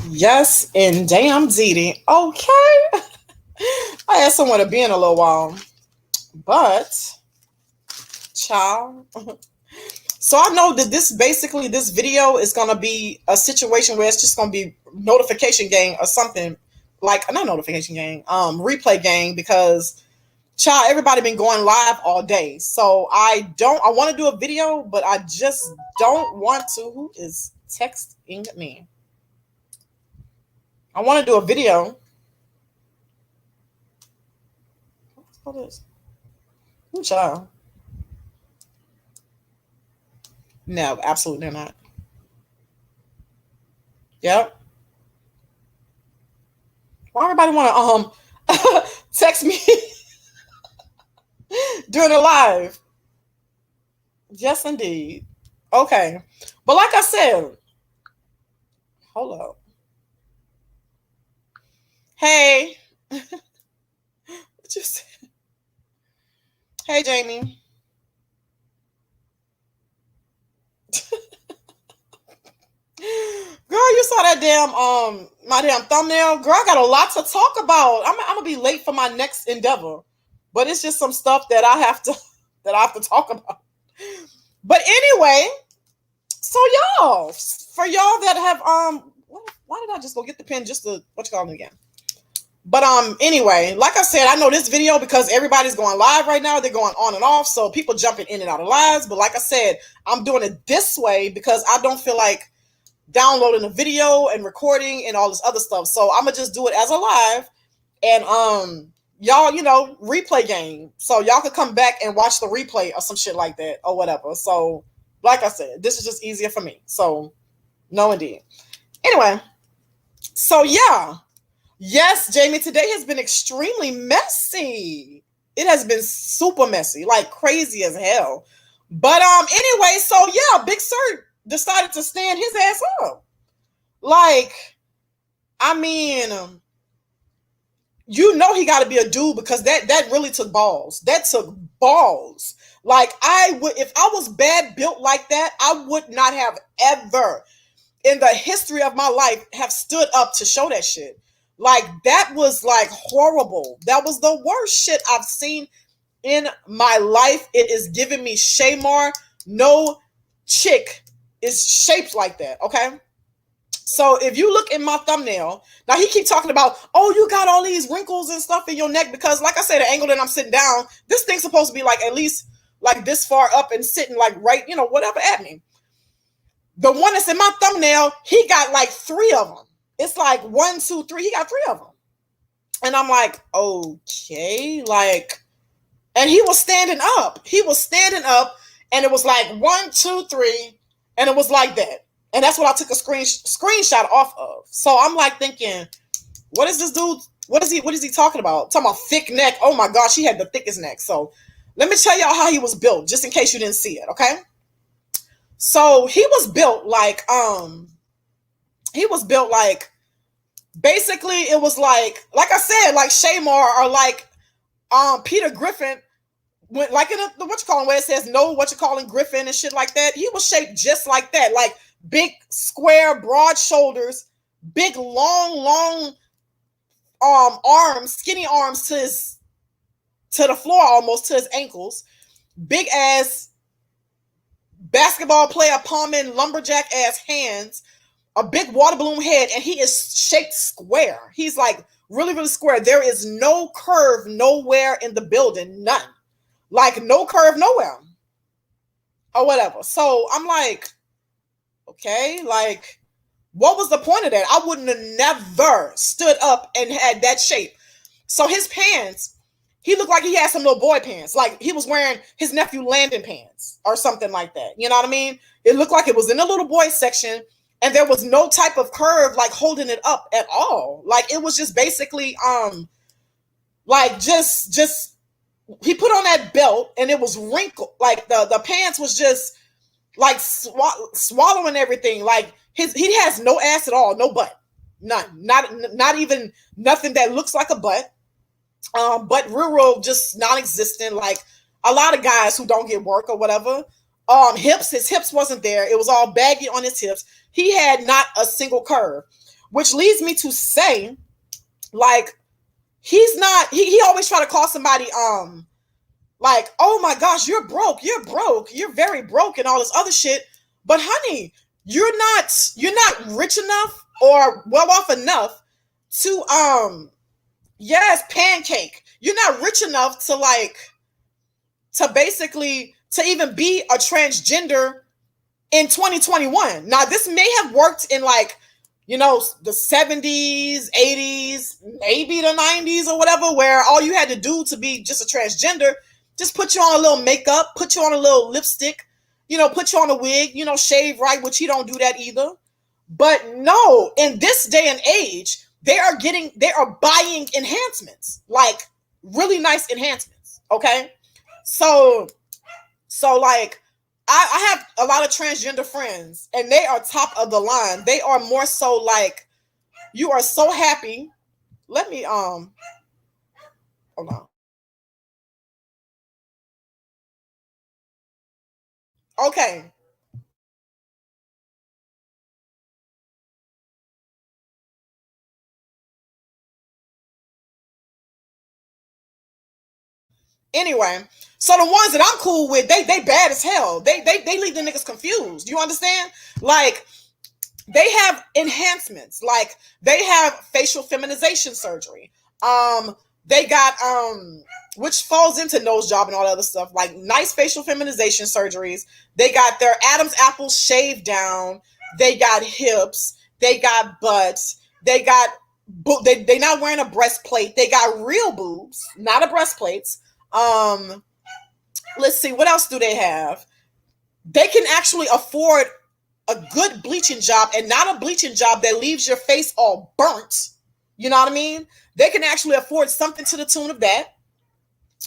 Yes, and damn Didi. Okay. I had someone to be in a little while. But, child. So I know that this video is gonna be a situation where it's just gonna be notification gang or something like not notification gang, replay gang because child, everybody been going live all day. So I want to do a video, but I just don't want to. Who is texting me? I want to do a video. What's all this? Ooh, child. No, absolutely not. Yep. Why everybody want to text me during the live? Yes, indeed. Okay, but like I said, hold up. Hey, what you say? Hey, Jamie. Girl, you saw that damn my damn thumbnail. Girl, I got a lot to talk about. I'm gonna be late for my next endeavor, but it's just some stuff that I have to talk about. But anyway, so y'all, for y'all that have why did I just go get the pen just to what you call it again? But anyway, like I said, I know this video because everybody's going live right now. They're going on and off, so people jumping in and out of lives. But like I said, I'm doing it this way because I don't feel like downloading a video and recording and all this other stuff. So I'm gonna just do it as a live, and y'all, replay game. So y'all could come back and watch the replay or some shit like that or whatever. So like I said, this is just easier for me. So no indeed. Anyway, so yeah. Yes, Jamie, today has been extremely messy. It has been super messy, like crazy as hell. But anyway, so yeah, Big Sir decided to stand his ass up. Like, I mean, he got to be a dude because that really took balls. That took balls. Like, if I was bad built like that, I would not have ever in the history of my life have stood up to show that shit. Like, that was like horrible. That was the worst shit I've seen in my life. It is giving me Shamar. No chick is shaped like that. Okay. So if you look in my thumbnail, now he keep talking about, oh, you got all these wrinkles and stuff in your neck because, like I said, the angle that I'm sitting down, this thing's supposed to be like at least like this far up and sitting like right, whatever at me. The one that's in my thumbnail, he got like 3 of them. It's like 1, 2, 3. He got 3 of them. And I'm like, okay, like, and he was standing up. He was standing up and it was like 1, 2, 3. And it was like that. And that's what I took a screenshot off of. So I'm like thinking, what is this dude? What is he talking about? Talking about thick neck. Oh my gosh, he had the thickest neck. So let me tell y'all how he was built, just in case you didn't see it, okay? So he was built like, basically it was like I said, like Shamar or like Peter Griffin went like in the what you calling where it says no what you calling Griffin and shit like that. He was shaped just like that, like big square, broad shoulders, big long arms, skinny arms to the floor almost to his ankles, big ass basketball player palming lumberjack ass hands, a big water balloon head, and he is shaped square. He's like really, really square. There is no curve nowhere in the building. None. Like no curve nowhere. Or whatever. So I'm like, okay, like, what was the point of that? I wouldn't have never stood up and had that shape. So his pants, he looked like he had some little boy pants. Like he was wearing his nephew Landon pants or something like that. You know what I mean? It looked like it was in the little boy section. And there was no type of curve like holding it up at all. Like it was just basically like just he put on that belt and it was wrinkled. Like the pants was just like swallowing everything. Like he has no ass at all, no butt. None. Not even nothing that looks like a butt. But real just non-existent, like a lot of guys who don't get work or whatever. His hips wasn't there. It was all baggy on his hips. He had not a single curve. which leads me to say, like, he's not, he always try to call somebody, like, oh my gosh, you're broke, you're very broke and all this other shit. But honey, you're not rich enough or well off enough to, yes, pancake. You're not rich enough to, like, to basically, to even be a transgender in 2021. Now, this may have worked in, like, you know, the 70s, 80s, maybe the 90s or whatever, where all you had to do to be just a transgender, just put you on a little makeup, put you on a little lipstick, you know, put you on a wig, you know, shave right, which he don't do that either. But no, in this day and age, they are buying enhancements, like really nice enhancements. Okay. So like, I have a lot of transgender friends and they are top of the line. They are more so like, you are so happy. Let me, hold on. Okay. Anyway, so the ones that I'm cool with, they bad as hell. They leave the niggas confused. You understand? Like, they have enhancements, like they have facial feminization surgery. They got, which falls into nose job and all that other stuff, like nice facial feminization surgeries. They got their Adam's apples shaved down. They got hips. They got butts. They got they not wearing a breastplate. They got real boobs, not a breastplates. Let's see, what else do they have? They can actually afford a good bleaching job, and not a bleaching job that leaves your face all burnt. You know what I mean? They can actually afford something to the tune of that.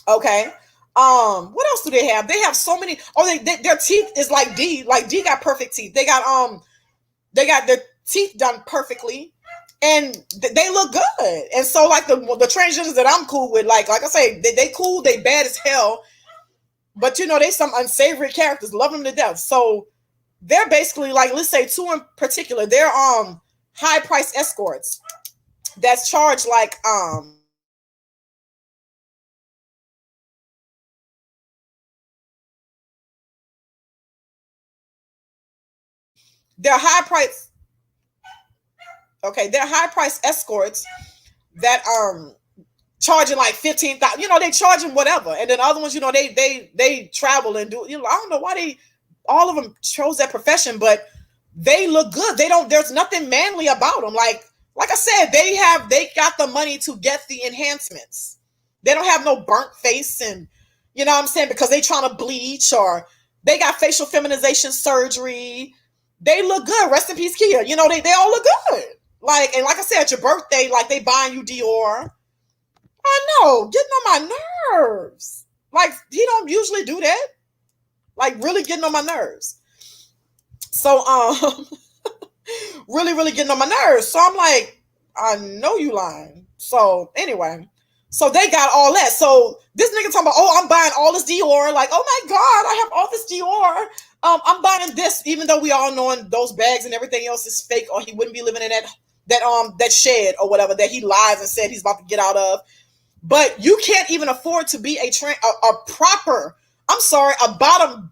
Okay. What else do they have? They have so many. Oh, their teeth is like D. Like D got perfect teeth. They got their teeth done perfectly, and they look good. And so, like, the transgenders that I'm cool with, like I say, they cool. They bad as hell, but you know, they some unsavory characters. Love them to death. So they're basically, like, let's say two in particular, they're high price escorts that's charged like they're high price, okay, they're high price escorts that charging like 15,000, you know, they charging whatever. And then other ones, you know, they travel and do, you know, I don't know why they all of them chose that profession, but they look good. They don't, there's nothing manly about them. Like I said, they got the money to get the enhancements. They don't have no burnt face, and you know what I'm saying, because they trying to bleach, or they got facial feminization surgery. They look good. Rest in peace, Kia. You know, they all look good. Like, and like I said, at your birthday, like they buying you Dior. I know, getting on my nerves. Like, he don't usually do that. Like, really getting on my nerves. So really, really getting on my nerves. So I'm like, I know you lying. So anyway, so they got all that. So this nigga talking about, oh, I'm buying all this Dior. Like, oh my God, I have all this Dior. I'm buying this, even though we all knowing those bags and everything else is fake, or he wouldn't be living in that shed or whatever that he lies and said he's about to get out of. But you can't even afford to be a proper, I'm sorry, a bottom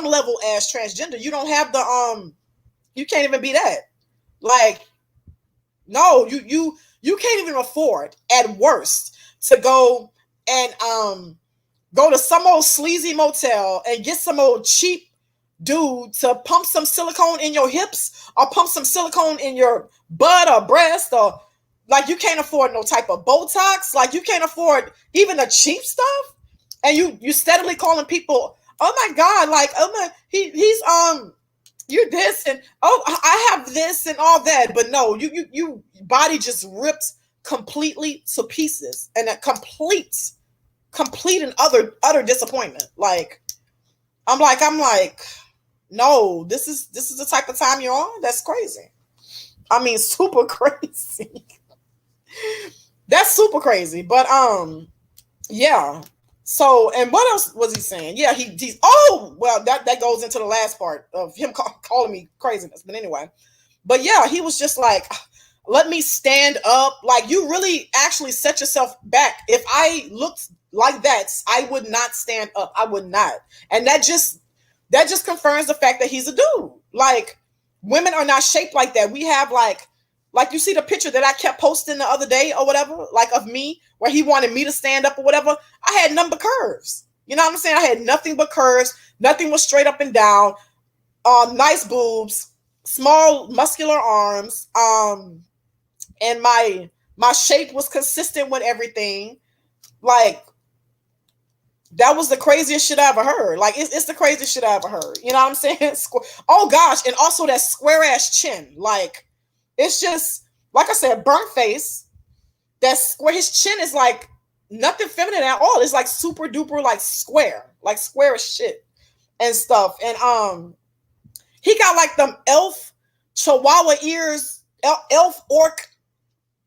level ass transgender. You don't have the you can't even be that. Like, no, you can't even afford at worst to go and go to some old sleazy motel and get some old cheap dude to pump some silicone in your hips or pump some silicone in your butt or breast, or like, you can't afford no type of Botox. Like, you can't afford even the cheap stuff. And you steadily calling people, oh my God, like, oh my, he's you're this, and oh, I have this and all that. But no, you body just ripped completely to pieces, and a complete and utter disappointment. Like, I'm like, no, this is the type of time you're on. That's crazy. I mean, super crazy. That's super crazy. But yeah. So, and what else was he saying? Yeah, he's, oh, well, that goes into the last part of him calling me craziness. But anyway, but yeah, he was just like, let me stand up. Like, you really actually set yourself back. If I looked like that, I would not stand up. I would not. And that just confirms the fact that he's a dude. Like, women are not shaped like that. We have like you see the picture that I kept posting the other day or whatever, like of me, where he wanted me to stand up or whatever. I had nothing but curves. You know what I'm saying? I had nothing but curves. Nothing was straight up and down. Nice boobs, small muscular arms. And my shape was consistent with everything. Like, that was the craziest shit I ever heard. Like, it's the craziest shit I ever heard. You know what I'm saying? Oh gosh, and also that square ass chin. Like, it's just, like I said, burnt face. That square, his chin is like nothing feminine at all. It's like super duper like square as shit and stuff. And he got like them elf chihuahua ears, elf orc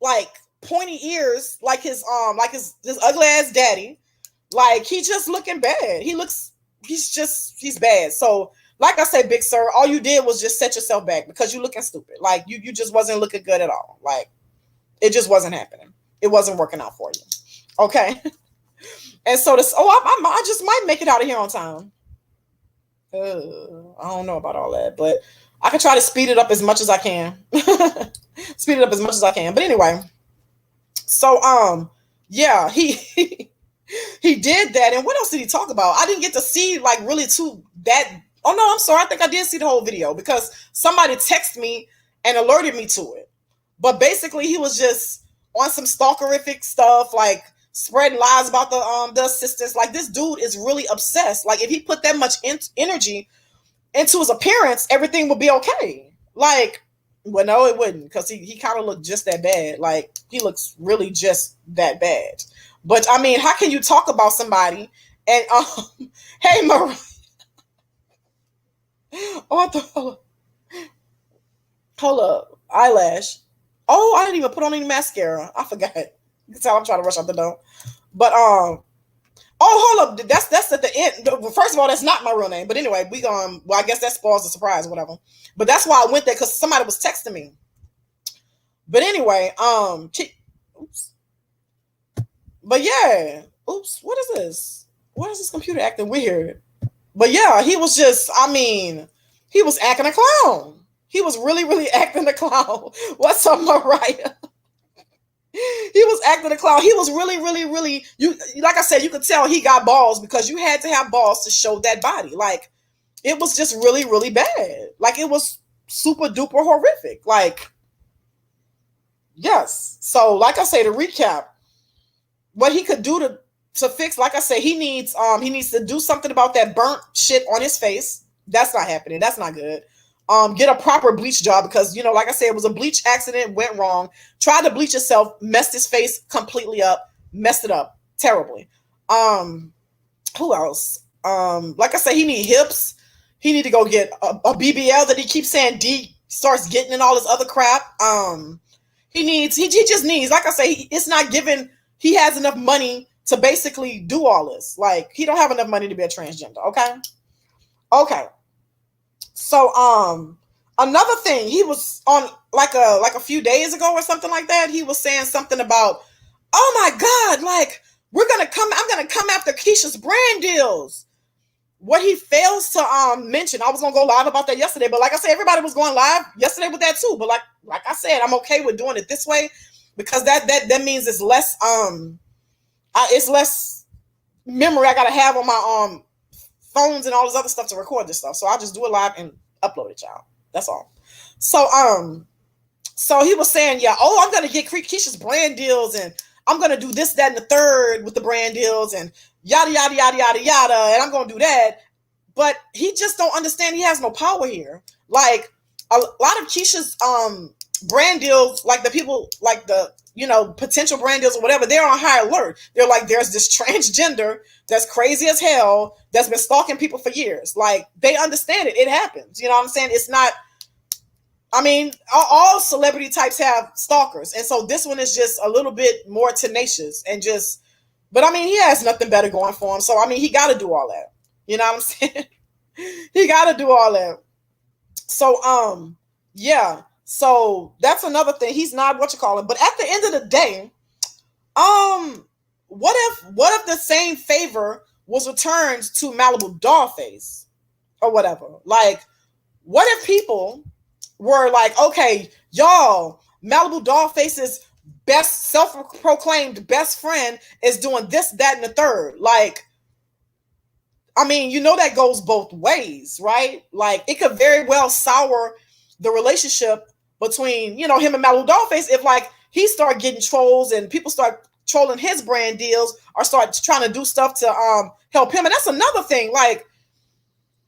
like pointy ears, like his ugly ass daddy. Like, he just looking bad. He's bad. So, like I said, big sir, all you did was just set yourself back because you looking stupid. Like, you just wasn't looking good at all. Like, it just wasn't happening. It wasn't working out for you. Okay. And so I just might make it out of here on time. I don't know about all that, but I can try to speed it up as much as I can. Speed it up as much as I can. But anyway, so yeah, he he did that. And what else did he talk about? I didn't get to see like really too that. Oh no, I'm sorry. I think I did see the whole video because somebody texted me and alerted me to it. But basically, he was just on some stalkerific stuff, like spreading lies about the assistants. Like, this dude is really obsessed. Like, if he put that much energy into his appearance, everything would be okay. Like, well, no, it wouldn't, because he kind of looked just that bad. Like, he looks really just that bad. But I mean, how can you talk about somebody and hey, Mariah, oh, hold up, eyelash. Oh, I didn't even put on any mascara. I forgot. You can tell I'm trying to rush out the door. But oh, hold up, that's at the end. First of all, that's not my real name. But anyway, well, I guess that spoils the surprise, whatever. But that's why I went there, because somebody was texting me. But anyway, oops. But yeah, oops, what is this? Why is this computer acting weird? But yeah, he was just, I mean, he was acting a clown. He was really, really acting a clown. What's up, Mariah? He was acting a clown. He was really, really, really, like I said, you could tell he got balls, because you had to have balls to show that body. Like, it was just really, really bad. Like, it was super duper horrific. Like, yes. So, like I say, to recap, what he could do to fix, like I say, he needs to do something about that burnt shit on his face. That's not happening. That's not good. Get a proper bleach job, because, like I said, it was a bleach accident, went wrong. Tried to bleach himself, messed his face completely up, messed it up terribly. Who else? Like I said, he need hips. He need to go get a BBL that he keeps saying D starts getting and all this other crap. He just needs, like I say, it's not given. He has enough money to basically do all this. Like, he don't have enough money to be a transgender. Okay. So, another thing, he was on like a few days ago or something like that. He was saying something about, oh my God, like, I'm going to come after Keisha's brand deals. What he fails to mention, I was going to go live about that yesterday, but like I said, everybody was going live yesterday with that too. But like I said, I'm okay with doing it this way, because that means it's less memory I got to have on my phones and all this other stuff to record this stuff. So I'll just do it live and upload it, y'all. That's all. So he was saying, yeah, I'm gonna get Keisha's brand deals, and I'm gonna do this, that, and the third with the brand deals, and yada yada yada yada yada, and I'm gonna do that. But he just don't understand he has no power here. Like, a lot of Keisha's brand deals, like the people, like the potential brand deals or whatever, they're on high alert. They're like, there's this transgender that's crazy as hell that's been stalking people for years. Like, they understand it. It happens. You know what I'm saying? It's not, I mean, all celebrity types have stalkers. And so this one is just a little bit more tenacious and just, but I mean, he has nothing better going for him. So, I mean, he got to do all that. You know what I'm saying? He got to do all that. So, yeah. So that's another thing. He's not what you call him. But at the end of the day, what if the same favor was returned to Malibu Dollface or whatever? Like, what if people were like, okay, y'all, Malibu Dollface's best self-proclaimed best friend is doing this, that, and the third. Like, I mean, you know that goes both ways, right? Like, it could very well sour the relationship between, you know, him and Malibu Dollface if, like, he start getting trolls and people start trolling his brand deals or start trying to do stuff to help him. And that's another thing. Like,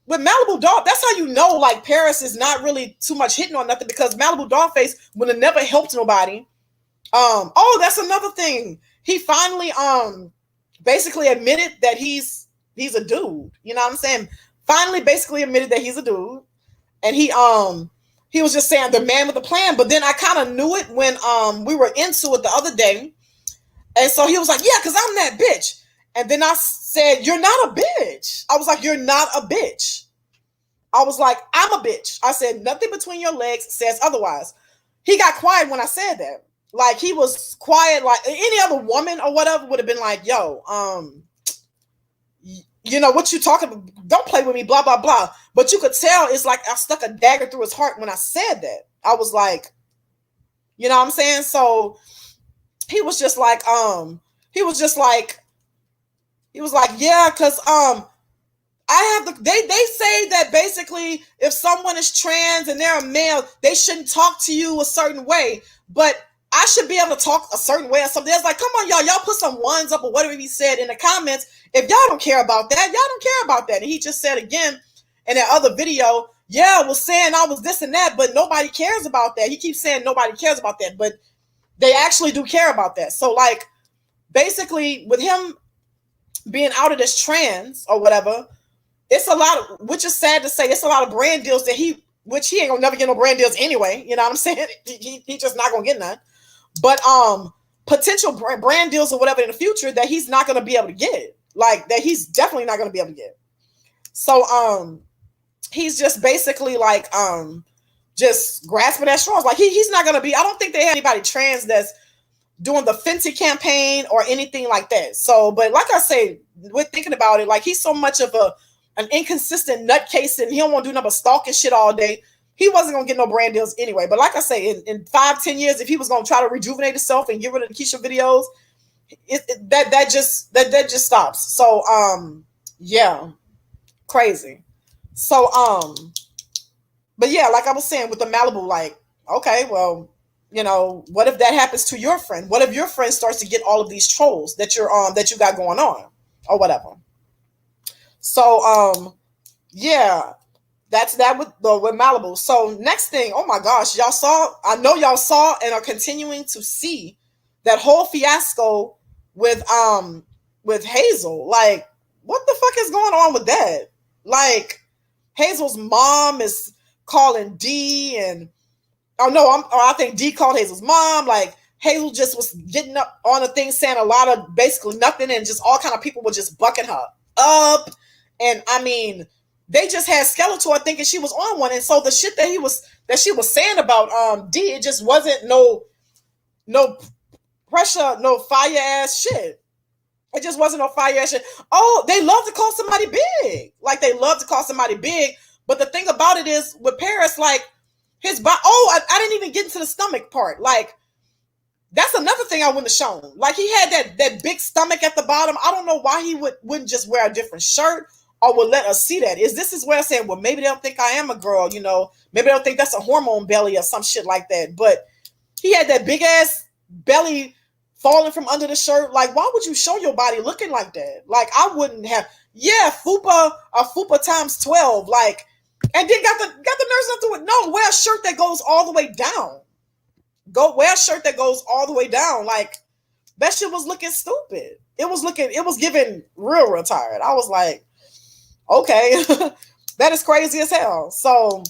with Malibu Doll, that's how you know, like, Paris is not really too much hitting on nothing, because Malibu Dollface would have never helped nobody. Oh, that's another thing. He finally basically admitted that he's a dude. You know what I'm saying? Finally basically admitted that he's a dude. And he was just saying the man with the plan. But then I kind of knew it when we were into it the other day. And so he was like, yeah, because I'm that bitch. And then I said, you're not a bitch. I was like, you're not a bitch. I was like, I'm a bitch. I said, nothing between your legs says otherwise. He got quiet when I said that. Like, he was quiet. Like, any other woman or whatever would have been like, yo, you know, what you talking about? Don't play with me, blah, blah, blah. But you could tell it's like I stuck a dagger through his heart when I said that. I was like, you know what I'm saying? So he was just like, he was like, yeah, because I have they say that basically if someone is trans and they're a male, they shouldn't talk to you a certain way, but I should be able to talk a certain way or something. It's like, come on, y'all put some ones up or whatever he said in the comments. If y'all don't care about that, y'all don't care about that. And he just said again in that other video, yeah, I was saying I was this and that, but nobody cares about that. He keeps saying nobody cares about that, but they actually do care about that. So, like, basically with him being outed as trans or whatever, it's a lot of, which is sad to say, it's a lot of brand deals that which he ain't gonna never get no brand deals anyway. You know what I'm saying? He just not gonna get none. But potential brand deals or whatever in the future that he's not gonna be able to get. Like, that he's definitely not gonna be able to get. So he's just basically like just grasping at straws. Like, he's not gonna be, I don't think they have anybody trans that's doing the Fenty campaign or anything like that. So, but like I say, we're thinking about it, like, he's so much of an inconsistent nutcase and he don't want to do nothing but stalking shit all day. He wasn't going to get no brand deals anyway. But like I say, in 5-10 years, if he was going to try to rejuvenate himself and get rid of the Keisha videos, that just stops. So, yeah, crazy. So, but yeah, like I was saying with the Malibu, like, okay, well, you know, what if that happens to your friend? What if your friend starts to get all of these trolls that that you got going on or whatever? So, yeah, that's that with Malibu. So next thing, oh my gosh, I know y'all saw and are continuing to see that whole fiasco with Hazel. Like, what the fuck is going on with that? Like, Hazel's mom is calling D and, oh no, I think D called Hazel's mom. Like, Hazel just was getting up on the thing saying a lot of basically nothing, and just all kind of people were just bucking her up. And I mean, they just had Skeletor thinking she was on one, and so the shit that she was saying about D, it just wasn't no pressure, no fire ass shit. It just wasn't no fire ass shit. Oh, they love to call somebody big. Like, they love to call somebody big. But the thing about it is with Paris, like, his body. Oh, I didn't even get into the stomach part. Like, that's another thing I wouldn't have shown. Like, he had that big stomach at the bottom. I don't know why he wouldn't just wear a different shirt or would let us see that. This is where I'm saying, well, maybe they don't think I am a girl, you know. Maybe they don't think that's a hormone belly or some shit like that. But he had that big ass belly falling from under the shirt. Like, why would you show your body looking like that? Like, I wouldn't have. Yeah, fupa times 12. Like, and then got the nerves not to it. No, wear a shirt that goes all the way down. Go wear a shirt that goes all the way down. Like, that shit was looking stupid. It was giving real tired. I was like, okay, that is crazy as hell. So,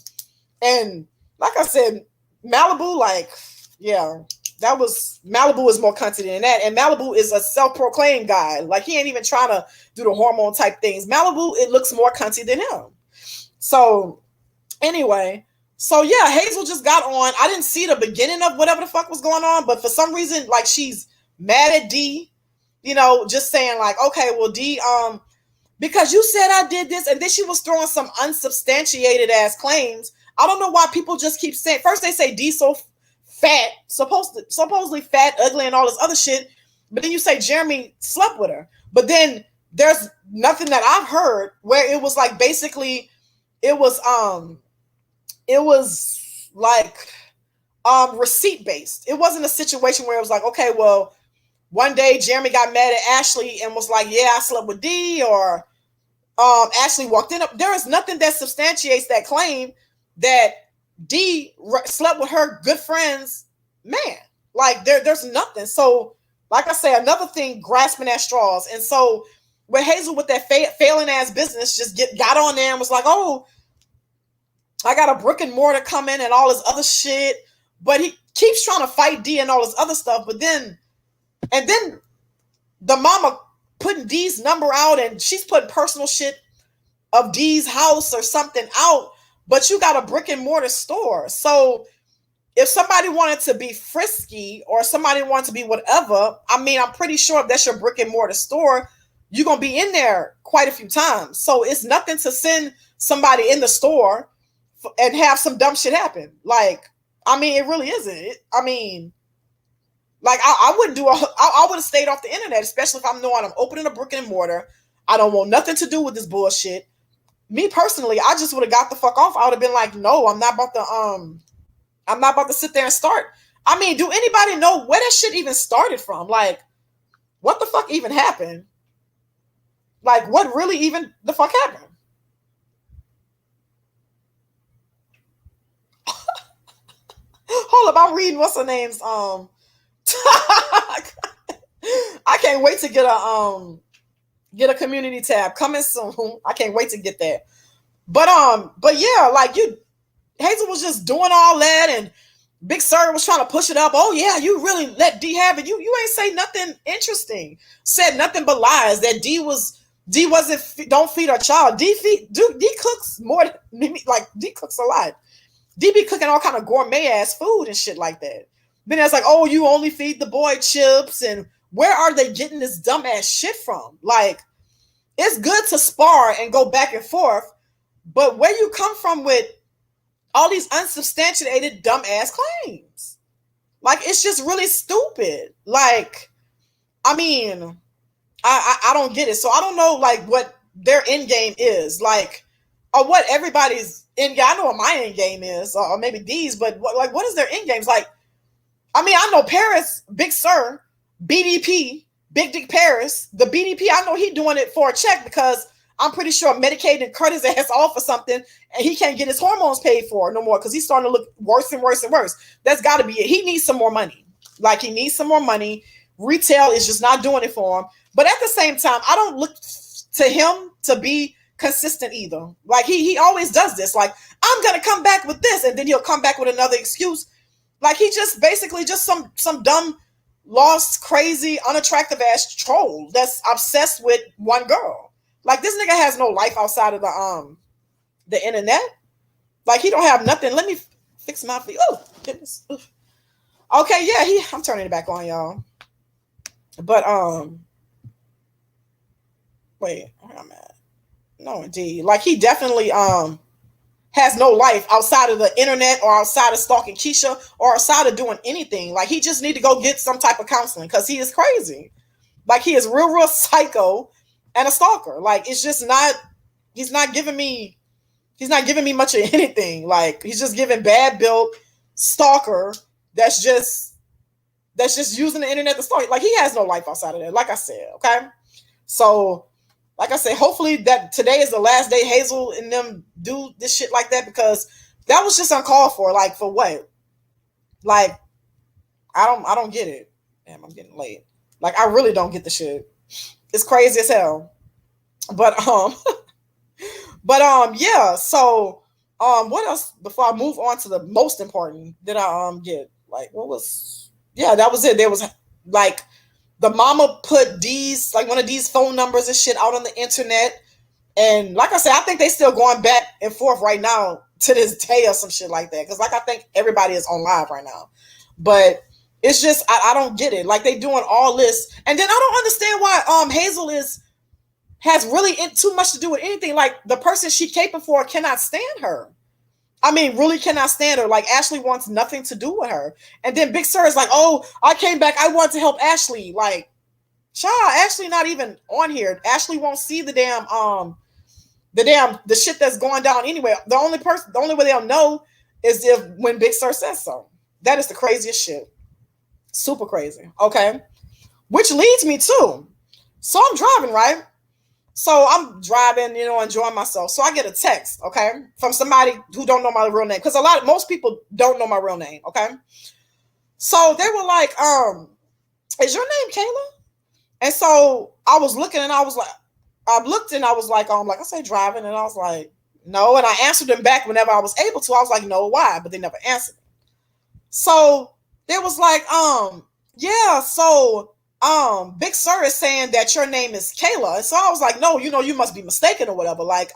and like I said, Malibu, like, yeah, Malibu is more cunty than that. And Malibu is a self-proclaimed guy. Like, he ain't even trying to do the hormone type things. Malibu, it looks more cunty than him. So anyway, So yeah, Hazel just got on. I didn't see the beginning of whatever the fuck was going on, but for some reason, like she's mad at D, just saying like, okay, well D, because you said I did this, and then she was throwing some unsubstantiated ass claims. I don't know why people just keep saying. First they say D so fat, supposedly fat, ugly, and all this other shit, but then you say Jeremy slept with her. But then there's nothing that I've heard where it was like basically it was like receipt based. It wasn't a situation where it was like, okay, well, one day Jeremy got mad at Ashley and was like, yeah, I slept with D, or Ashley walked in. There is nothing that substantiates that claim that D slept with her good friend's man. Like there's nothing. So, like I say, another thing grasping at straws. And so, with Hazel with that failing ass business, just got on there and was like, oh, I got a brick and mortar coming and all this other shit. But he keeps trying to fight D and all this other stuff. But then the mama putting D's number out, and she's putting personal shit of D's house or something out, but you got a brick and mortar store. So if somebody wanted to be frisky or somebody wanted to be whatever, I mean, I'm pretty sure if that's your brick and mortar store, you're going to be in there quite a few times. So it's nothing to send somebody in the store and have some dumb shit happen. Like, I mean, it really isn't. I mean, like, I wouldn't I would have stayed off the internet, especially if I'm knowing I'm opening a brick and mortar. I don't want nothing to do with this bullshit. Me personally, I just would have got the fuck off. I would have been like, no, I'm not about to sit there and start. I mean, do anybody know where that shit even started from? Like, what the fuck even happened? Like, what really even the fuck happened? Hold up, I'm reading what's her name's I can't wait to get a community tab coming soon. I can't wait to get that. But yeah, like Hazel was just doing all that, and Big Sir was trying to push it up. Oh yeah, you really let D have it. You ain't say nothing interesting. Said nothing but lies. That D wasn't don't feed her child. D cooks more than like D cooks a lot. D be cooking all kind of gourmet ass food and shit like that. Then it's like, oh, you only feed the boy chips, and where are they getting this dumb ass shit from? Like, it's good to spar and go back and forth, but where you come from with all these unsubstantiated dumb ass claims? Like, it's just really stupid. Like, I mean, I don't get it. So I don't know like what their end game is, like, or what everybody's end game. I know what my end game is, or maybe D's, but what is their end games? Like, I mean, I know Paris, Big Sir, BDP, Big Dick Paris, the BDP, I know he doing it for a check because I'm pretty sure Medicaid and cut his ass off or something, and he can't get his hormones paid for no more because he's starting to look worse and worse and worse. That's got to be it. He needs some more money. Like, he needs some more money. Retail is just not doing it for him. But at the same time, I don't look to him to be consistent either. Like, he always does this. Like, I'm going to come back with this, and then he'll come back with another excuse. Like, he just basically just some dumb, lost, crazy, unattractive ass troll that's obsessed with one girl. Like, this nigga has no life outside of the internet. Like, he don't have nothing. Let me fix my feet. Oh, goodness. Okay, yeah, I'm turning it back on, y'all. But wait, where I'm at? No, indeed. Like, he definitely has no life outside of the internet or outside of stalking Keisha or outside of doing anything. Like, he just need to go get some type of counseling because he is crazy. Like, he is real psycho and a stalker. Like, it's just not, he's not giving me much of anything. Like, he's just giving bad built stalker that's just using the internet to stalk. Like, he has no life outside of that, like I said. Okay, so like I say, hopefully that today is the last day Hazel and them do this shit like that, because that was just uncalled for. Like, for what? Like, I don't get it. Damn, I'm getting late. Like, I really don't get the shit. It's crazy as hell. But yeah. So what else before I move on to the most important that I get? Like, what was? Yeah, that was it. There was like, the mama put D's, like, one of these phone numbers and shit out on the internet. And like I said, I think they still going back and forth right now to this day or some shit like that. Because like I think everybody is on live right now, but it's just I don't get it. Like they doing all this, and then I don't understand why Hazel has really too much to do with anything. Like the person she caping for cannot stand her. I mean, really cannot stand her. Like Ashley wants nothing to do with her. And then Big Sir is like, oh, I came back. I want to help Ashley. Like, child, Ashley not even on here. Ashley won't see the shit that's going down anyway. The only way they'll know is if when Big Sir says so. That is the craziest shit. Super crazy. Okay. Which leads me to, so I'm driving, right? So I'm driving, enjoying myself. So I get a text, okay, from somebody who don't know my real name. Because most people don't know my real name, okay? So they were like, is your name Kayla? And so I was looking and I was like, like I said, driving. And I was like, no. And I answered them back whenever I was able to. I was like, no, why? But they never answered. So they was like, yeah, so Big Sir is saying that your name is Kayla. And so I was like, no, you must be mistaken or whatever. Like,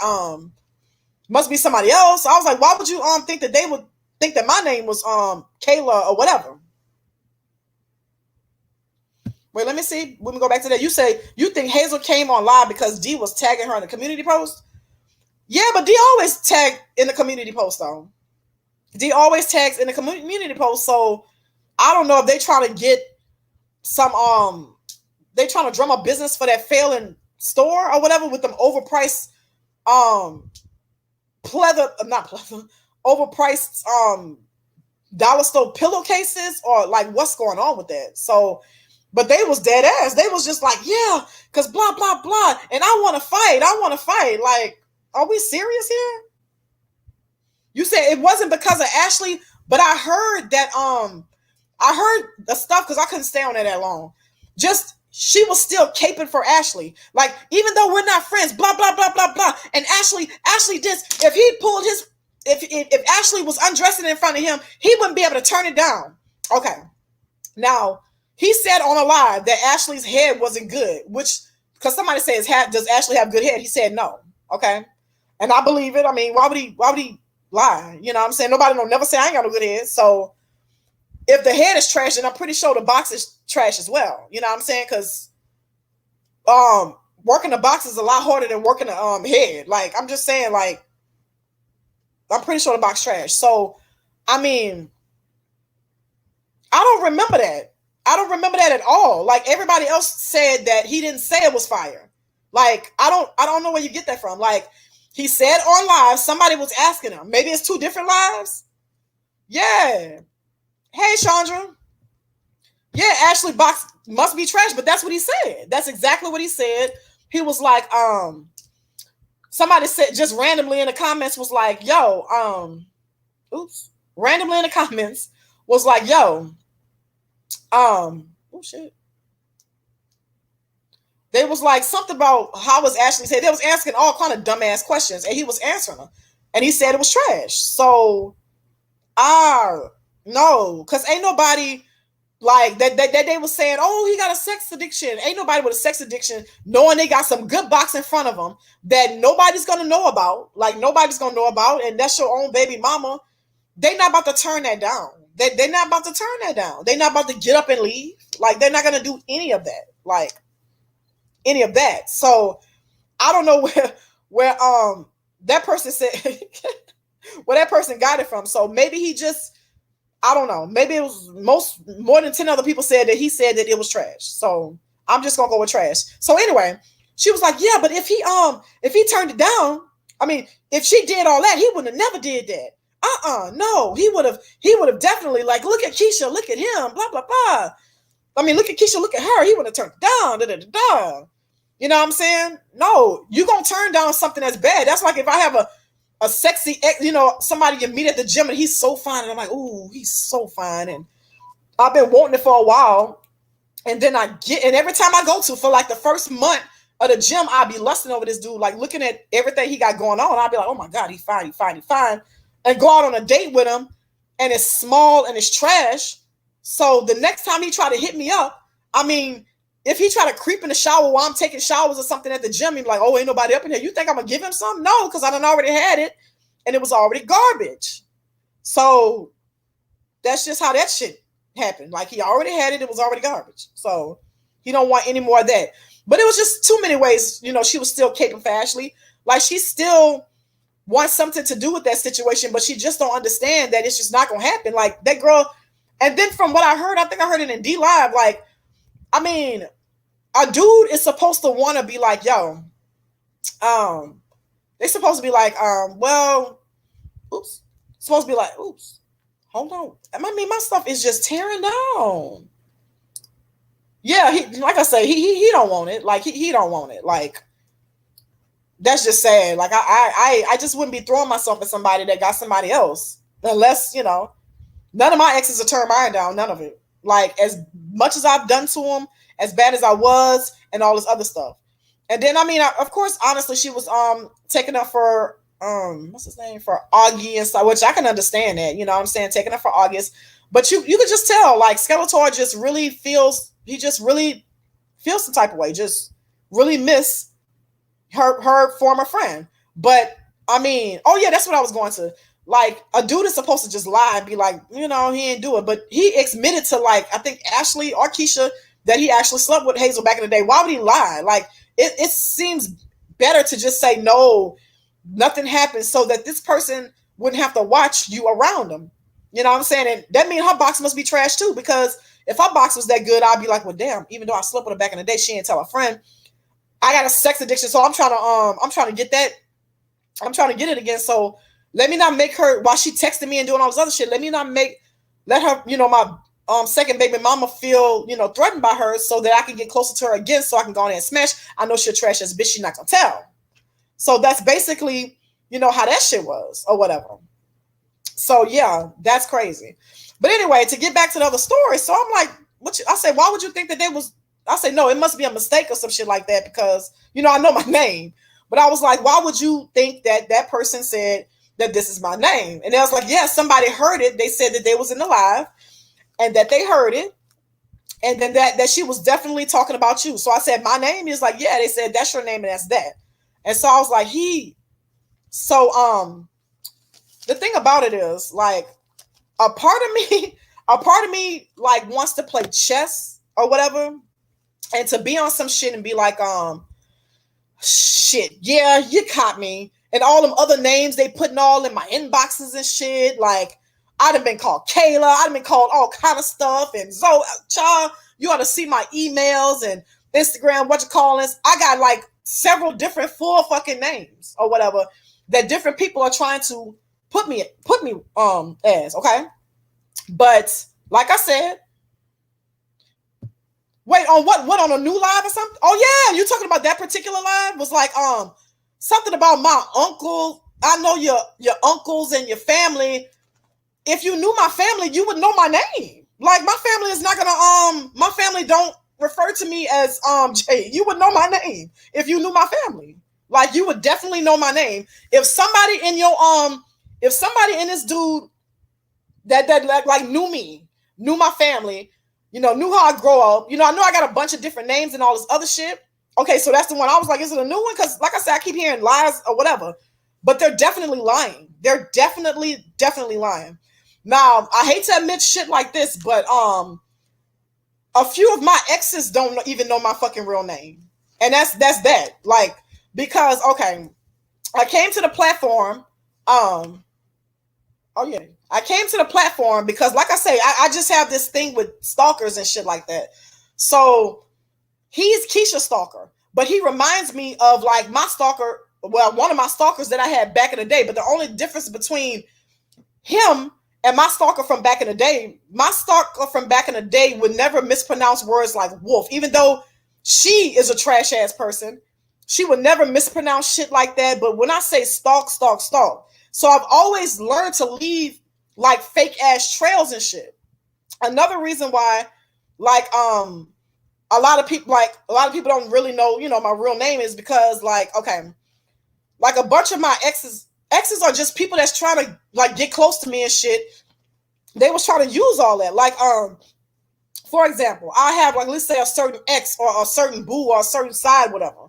must be somebody else. I was like, why would you think that they would think that my name was Kayla or whatever? Wait, let me see. Let me go back to that. You say you think Hazel came on live because D was tagging her in the community post? Yeah, but D always tagged in the community post though. D always tags in the community post. So I don't know if they trying to get some they trying to drum up business for that failing store or whatever with them overpriced overpriced dollar store pillowcases, or like what's going on with that. So but they was dead ass. They was just like, yeah, because blah blah blah, and I want to fight. Like, are we serious here? You said it wasn't because of Ashley, but I heard that I heard the stuff because I couldn't stay on it that long. Just she was still caping for Ashley. Like, even though we're not friends, blah, blah, blah, blah, blah. And Ashley did, if he pulled his, if Ashley was undressing in front of him, he wouldn't be able to turn it down. Okay. Now, he said on a live that Ashley's head wasn't good, which, because somebody says, does Ashley have good head? He said no. Okay. And I believe it. I mean, why would he lie? You know what I'm saying? Nobody will never say I ain't got no good head. So if the head is trash, then I'm pretty sure the box is trash as well. You know what I'm saying? Because working the box is a lot harder than working the head. Like, I'm just saying, like, I'm pretty sure the box trash. So, I mean, I don't remember that. I don't remember that at all. Like, everybody else said that he didn't say it was fire. Like, I don't know where you get that from. Like, he said on live, somebody was asking him. Maybe it's two different lives. Yeah. Hey, Chandra. Yeah, Ashley box must be trash, but that's what he said. That's exactly what he said. He was like, somebody said just randomly in the comments was like, yo, randomly in the comments was like, yo, oh shit. They was like something about how was Ashley said. They was asking all kind of dumbass questions, and he was answering them, and he said it was trash. So, no, because ain't nobody like that they was saying, oh, he got a sex addiction. Ain't nobody with a sex addiction knowing they got some good box in front of them that nobody's gonna know about. Like, nobody's gonna know about, and that's your own baby mama. They not about to turn that down. They're not about to turn that down. They're not about to get up and leave. Like, they're not gonna do any of that. Like, any of that. So I don't know where that person said where that person got it from. So maybe he just, I don't know. Maybe it was more than 10 other people said that he said that it was trash. So I'm just gonna go with trash. So anyway, she was like, yeah, but if he turned it down, I mean, if she did all that, he would have never did that. No, he would have definitely, like, look at Keisha, look at him, blah, blah, blah. I mean, look at Keisha, look at her. He would have turned it down. Da, da, da, da. You know what I'm saying? No, you're going to turn down something that's bad. That's like if I have a sexy, somebody you meet at the gym and he's so fine. And I'm like, ooh, he's so fine. And I've been wanting it for a while. And then and every time I go to, for like the first month of the gym, I'll be lusting over this dude, like looking at everything he got going on. I'll be like, oh my God, he's fine, he's fine, he's fine. And go out on a date with him and it's small and it's trash. So the next time he try to hit me up, I mean, if he try to creep in the shower while I'm taking showers or something at the gym, he'd be like, oh, ain't nobody up in here. You think I'm going to give him some? No, because I done already had it. and it was already garbage. So that's just how that shit happened. Like, he already had it, it was already garbage. So he don't want any more of that. But it was just too many ways, she was still caping for Ashley. Like, she still wants something to do with that situation, but she just don't understand that it's just not gonna happen. Like, that girl, and then from what I heard, I think I heard it in D Live, like, I mean, a dude is supposed to want to be like, yo, they're supposed to be like, well, oops, supposed to be like, oops, hold on. I mean, my stuff is just tearing down. Yeah, like I say, he don't want it. Like, he don't want it. Like, that's just sad. Like, I just wouldn't be throwing myself at somebody that got somebody else, unless, none of my exes have turned mine down. None of it. Like, as much as I've done to them, as bad as I was, and all this other stuff. And then, I mean, of course, honestly, she was taking up for what's his name, for Augie and stuff, which I can understand that. You know what I'm saying? Taking up for August, but you could just tell, like, Skeletor just really feels. He just really feels some type of way. Just really miss her former friend. But I mean, oh yeah, that's what I was going to. Like, a dude is supposed to just lie and be like, he ain't do it. But he admitted to, like, I think Ashley or Keisha, that he actually slept with Hazel back in the day. Why would he lie? Like, it seems better to just say no, nothing happened, so that this person wouldn't have to watch you around them. You know what I'm saying? And that means her box must be trash too, because if her box was that good, I'd be like, well, damn, even though I slept with her back in the day, she didn't tell a friend. I got a sex addiction, so I'm trying to get that. I'm trying to get it again. So let me not make her, while she texting me and doing all this other shit, let her, my second baby mama feel, threatened by her, so that I can get closer to her again, so I can go in there and smash. I know she'll trash this bitch, she's not gonna tell. So that's basically, how that shit was, or whatever. So yeah, that's crazy. But anyway, to get back to the other story, so I'm like, I say, why would you think that they was, I say, no, it must be a mistake or some shit like that, because, I know my name. But I was like, why would you think that that person said that this is my name? And I was like, yeah, somebody heard it. They said that they was in the live and that they heard it. And then that she was definitely talking about you. So I said, my name is like, yeah, they said that's your name and that's that. And so I was like, the thing about it is, like, a part of me like wants to play chess or whatever, and to be on some shit and be like, shit, yeah, you caught me. And all them other names they putting all in my inboxes and shit. Like, I'd have been called Kayla. I'd have been called all kind of stuff. And Zoe, child, you ought to see my emails and Instagram, what you call this. I got like several different full fucking names or whatever that different people are trying to put me as, okay? But like I said, wait, on what on a new live or something? Oh yeah, you talking about that particular live? Was like something about my uncle. I know your uncles and your family. If you knew my family, you would know my name. Like, my family is not gonna my family don't refer to me as Jade. You would know my name if you knew my family. Like, you would definitely know my name. If somebody in your if somebody in this dude that like knew me, knew my family, knew how I grow up. I know I got a bunch of different names and all this other shit. Okay, so that's the one. I was like, is it a new one? Because like I said, I keep hearing lies or whatever. But they're definitely lying. They're definitely lying. Now, I hate to admit shit like this, but a few of my exes don't even know my fucking real name. And that's that. Like, because, okay, I came to the platform. Oh yeah, I came to the platform because, like I say, I just have this thing with stalkers and shit like that. So he's Keisha's stalker, but he reminds me of like my stalker. Well, one of my stalkers that I had back in the day. But the only difference between him and my stalker from back in the day, my stalker from back in the day would never mispronounce words like wolf, even though she is a trash ass person. She would never mispronounce shit like that. But when I say stalk. So I've always learned to leave like fake ass trails and shit. Another reason why, like, a lot of people don't really know, my real name is because, like, okay, like a bunch of my exes are just people that's trying to like get close to me and shit. They was trying to use all that. Like, for example, I have, like, let's say a certain ex or a certain boo or a certain side, whatever.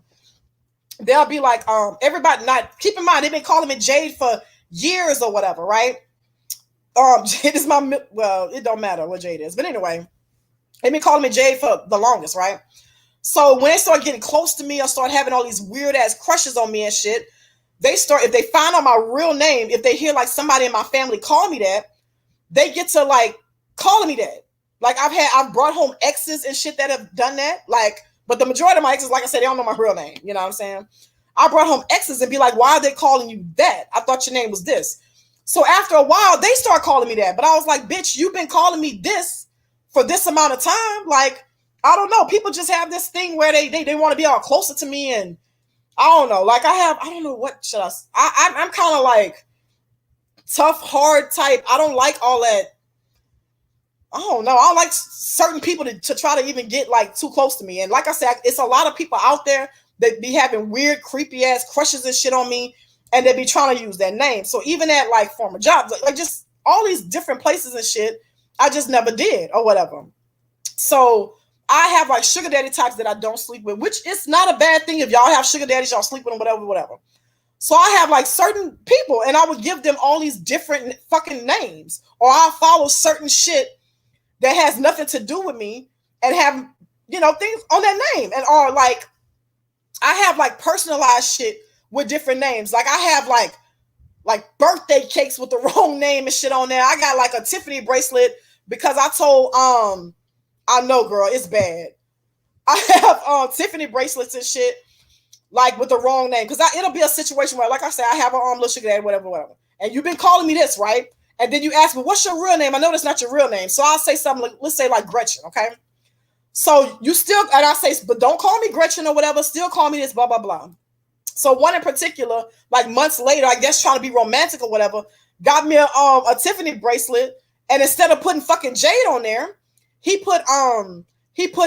They'll be like, everybody, not keep in mind, they've been calling me Jade for years or whatever, right? Jade is my, well, it don't matter what Jade is, but anyway, they've been calling me Jade for the longest, right? So when they start getting close to me, I start having all these weird ass crushes on me and shit. They start, if they find out my real name, if they hear like somebody in my family call me that, they get to like calling me that. Like I've brought home exes and shit that have done that. Like, but the majority of my exes, like I said, they don't know my real name. You know what I'm saying? I brought home exes and be like, why are they calling you that? I thought your name was this. So after a while, they start calling me that. But I was like, bitch, you've been calling me this for this amount of time. Like, I don't know. People just have this thing where they want to be all closer to me. And I don't know. Like I don't know what should I'm kind of like tough, hard type. I don't like all that. I don't know. I don't like certain people to try to even get like too close to me. And like I said, it's a lot of people out there that be having weird, creepy ass crushes and shit on me. And they be trying to use that name. So even at like former jobs, like just all these different places and shit, I just never did or whatever. So I have like sugar daddy types that I don't sleep with, which is not a bad thing. If y'all have sugar daddies, y'all sleep with them, whatever. So I have like certain people and I would give them all these different fucking names, or I'll follow certain shit that has nothing to do with me and have, you know, things on that name. And or like I have like personalized shit with different names. Like I have like birthday cakes with the wrong name and shit on there. I got like a Tiffany bracelet because I told I know, girl, it's bad. I have Tiffany bracelets and shit like with the wrong name because it'll be a situation where, like I said, I have a little sugar daddy, whatever, and you've been calling me this, right? And then you ask me, what's your real name? I know that's not your real name. So I'll say something like, let's say like Gretchen, okay? So you still, and I say, but don't call me Gretchen or whatever. Still call me this, blah, blah, blah. So one in particular, like months later, I guess trying to be romantic or whatever, got me a Tiffany bracelet. And instead of putting fucking Jade on there, he put,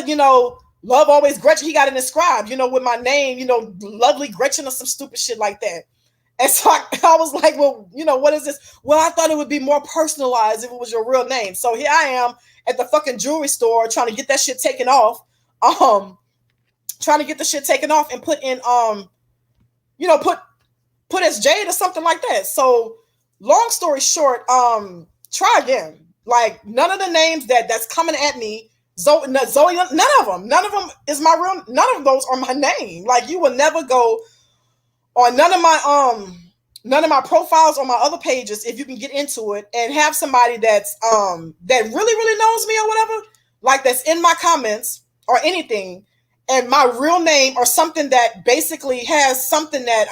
you know, love always Gretchen. He got it inscribed, you know, with my name, you know, lovely Gretchen or some stupid shit like that. And so I was like, well, you know, what is this? Well, I thought it would be more personalized if it was your real name. So here I am at the fucking jewelry store trying to get that shit taken off. Trying to get the shit taken off and put in, you know, put as Jade or something like that. So long story short, try again. Like none of the names that's coming at me, Zoe, none of them is my real, none of those are my name. Like you will never go on none of my profiles on my other pages, if you can get into it and have somebody that's that really knows me or whatever, like that's in my comments or anything, and my real name or something that basically has something that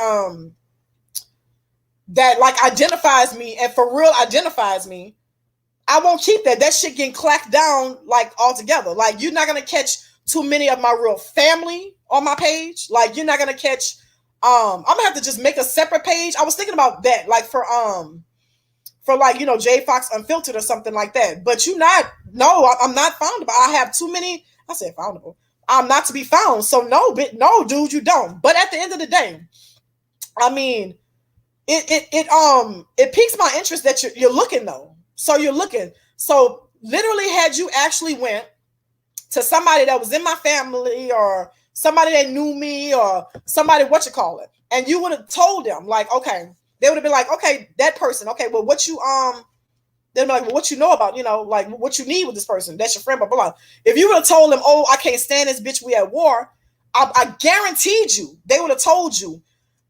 that like identifies me and for real identifies me, I won't keep that. That shit getting clacked down like altogether. Like you're not gonna catch too many of my real family on my page. Like you're not gonna catch. I'm gonna have to just make a separate page. I was thinking about that, like for like, you know, JadeFox Unfiltered or something like that. But I'm not foundable. I have too many. I said foundable. I'm not to be found. So no, dude, you don't. But at the end of the day, I mean, it piques my interest that you're looking though. So you're looking. So literally, had you actually went to somebody that was in my family or somebody that knew me or somebody, and you would have told them like, okay, they would have been like, okay, that person, okay, well, what you they'd be like, well, what you know about, you know, like what you need with this person, that's your friend, blah, blah, blah. If you would have told them, oh, I can't stand this bitch, we at war, I guaranteed you they would have told you,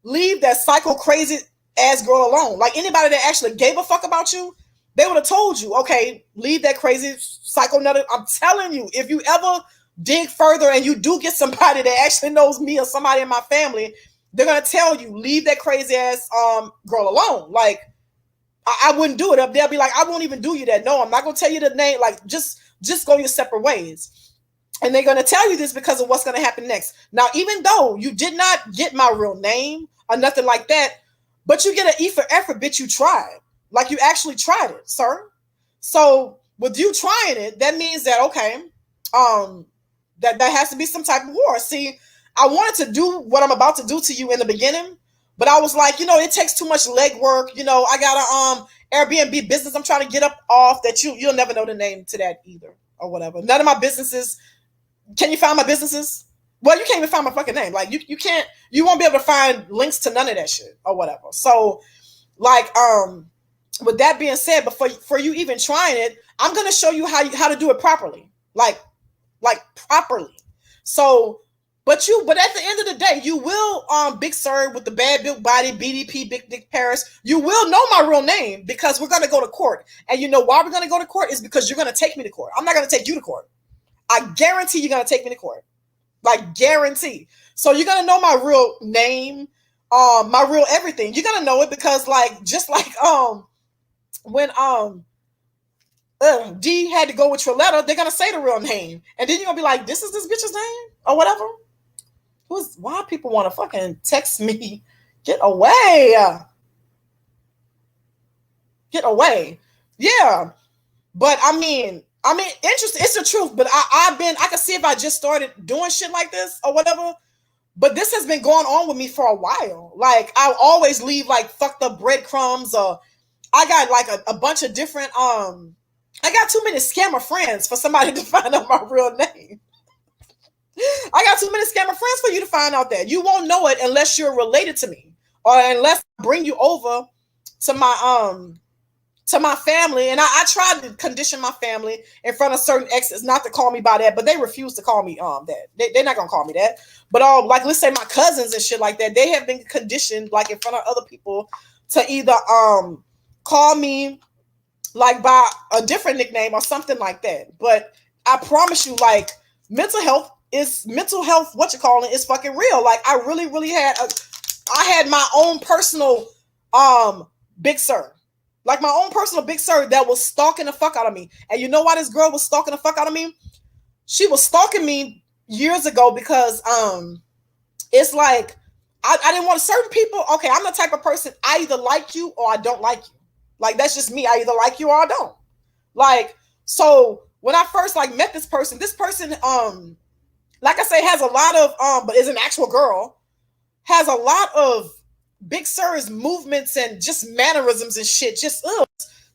leave that psycho crazy ass girl alone. Like anybody that actually gave a fuck about you, they would have told you, okay, leave that crazy psycho nut. I'm telling you, if you ever dig further and you do get somebody that actually knows me or somebody in my family, they're gonna tell you, leave that crazy ass girl alone. Like I wouldn't do it. They'll be like, I won't even do you that. No, I'm not gonna tell you the name. Like just go your separate ways. And they're gonna tell you this because of what's gonna happen next. Now, even though you did not get my real name or nothing like that, but you get an E for effort, bitch. You tried. Like you actually tried it, sir. So with you trying it, that means that okay, that has to be some type of war. See, I wanted to do what I'm about to do to you in the beginning, but I was like, you know, it takes too much legwork. You know, I got a Airbnb business I'm trying to get up off that you'll never know the name to that either or whatever. None of my businesses. Can you find my businesses? Well, you can't even find my fucking name. Like you can't. You won't be able to find links to none of that shit or whatever. So Like, with that being said, before for you even trying it, I'm gonna show you how to do it properly. Like properly. So, but at the end of the day, you will Big Sir with the bad built body, BDP, Big Dick Paris, you will know my real name because we're gonna go to court. And you know why we're gonna go to court is because you're gonna take me to court. I'm not gonna take you to court. I guarantee you're gonna take me to court. Like guarantee. So you're gonna know my real name, my real everything. You're gonna know it because like just like when D had to go with your letter, they're gonna say the real name, and then you're gonna be like, "This is this bitch's name," or whatever. Why people want to fucking text me? Get away! Get away! Yeah, but I mean, interesting. It's the truth. But I can see if I just started doing shit like this or whatever. But this has been going on with me for a while. Like I always leave like fucked up breadcrumbs, or I got like a bunch of different I got too many scammer friends for somebody to find out my real name. I got too many scammer friends for you to find out that. You won't know it unless you're related to me or unless I bring you over to my family. And I tried to condition my family in front of certain exes not to call me by that, but they refuse to call me that. They're not gonna call me that. But like let's say my cousins and shit like that, they have been conditioned like in front of other people to either call me like by a different nickname or something like that. But I promise you, like mental health, what you calling it, is fucking real. Like I really I had my own personal Big Sir. Like my own personal Big Sir that was stalking the fuck out of me. And you know why this girl was stalking the fuck out of me? She was stalking me years ago because it's like I didn't want certain people. Okay, I'm the type of person, I either like you or I don't like you. Like that's just me. I either like you or I don't. Like, so when I first like met this person like I say has a lot of but is an actual girl, has a lot of Big Sir's movements and just mannerisms and shit, just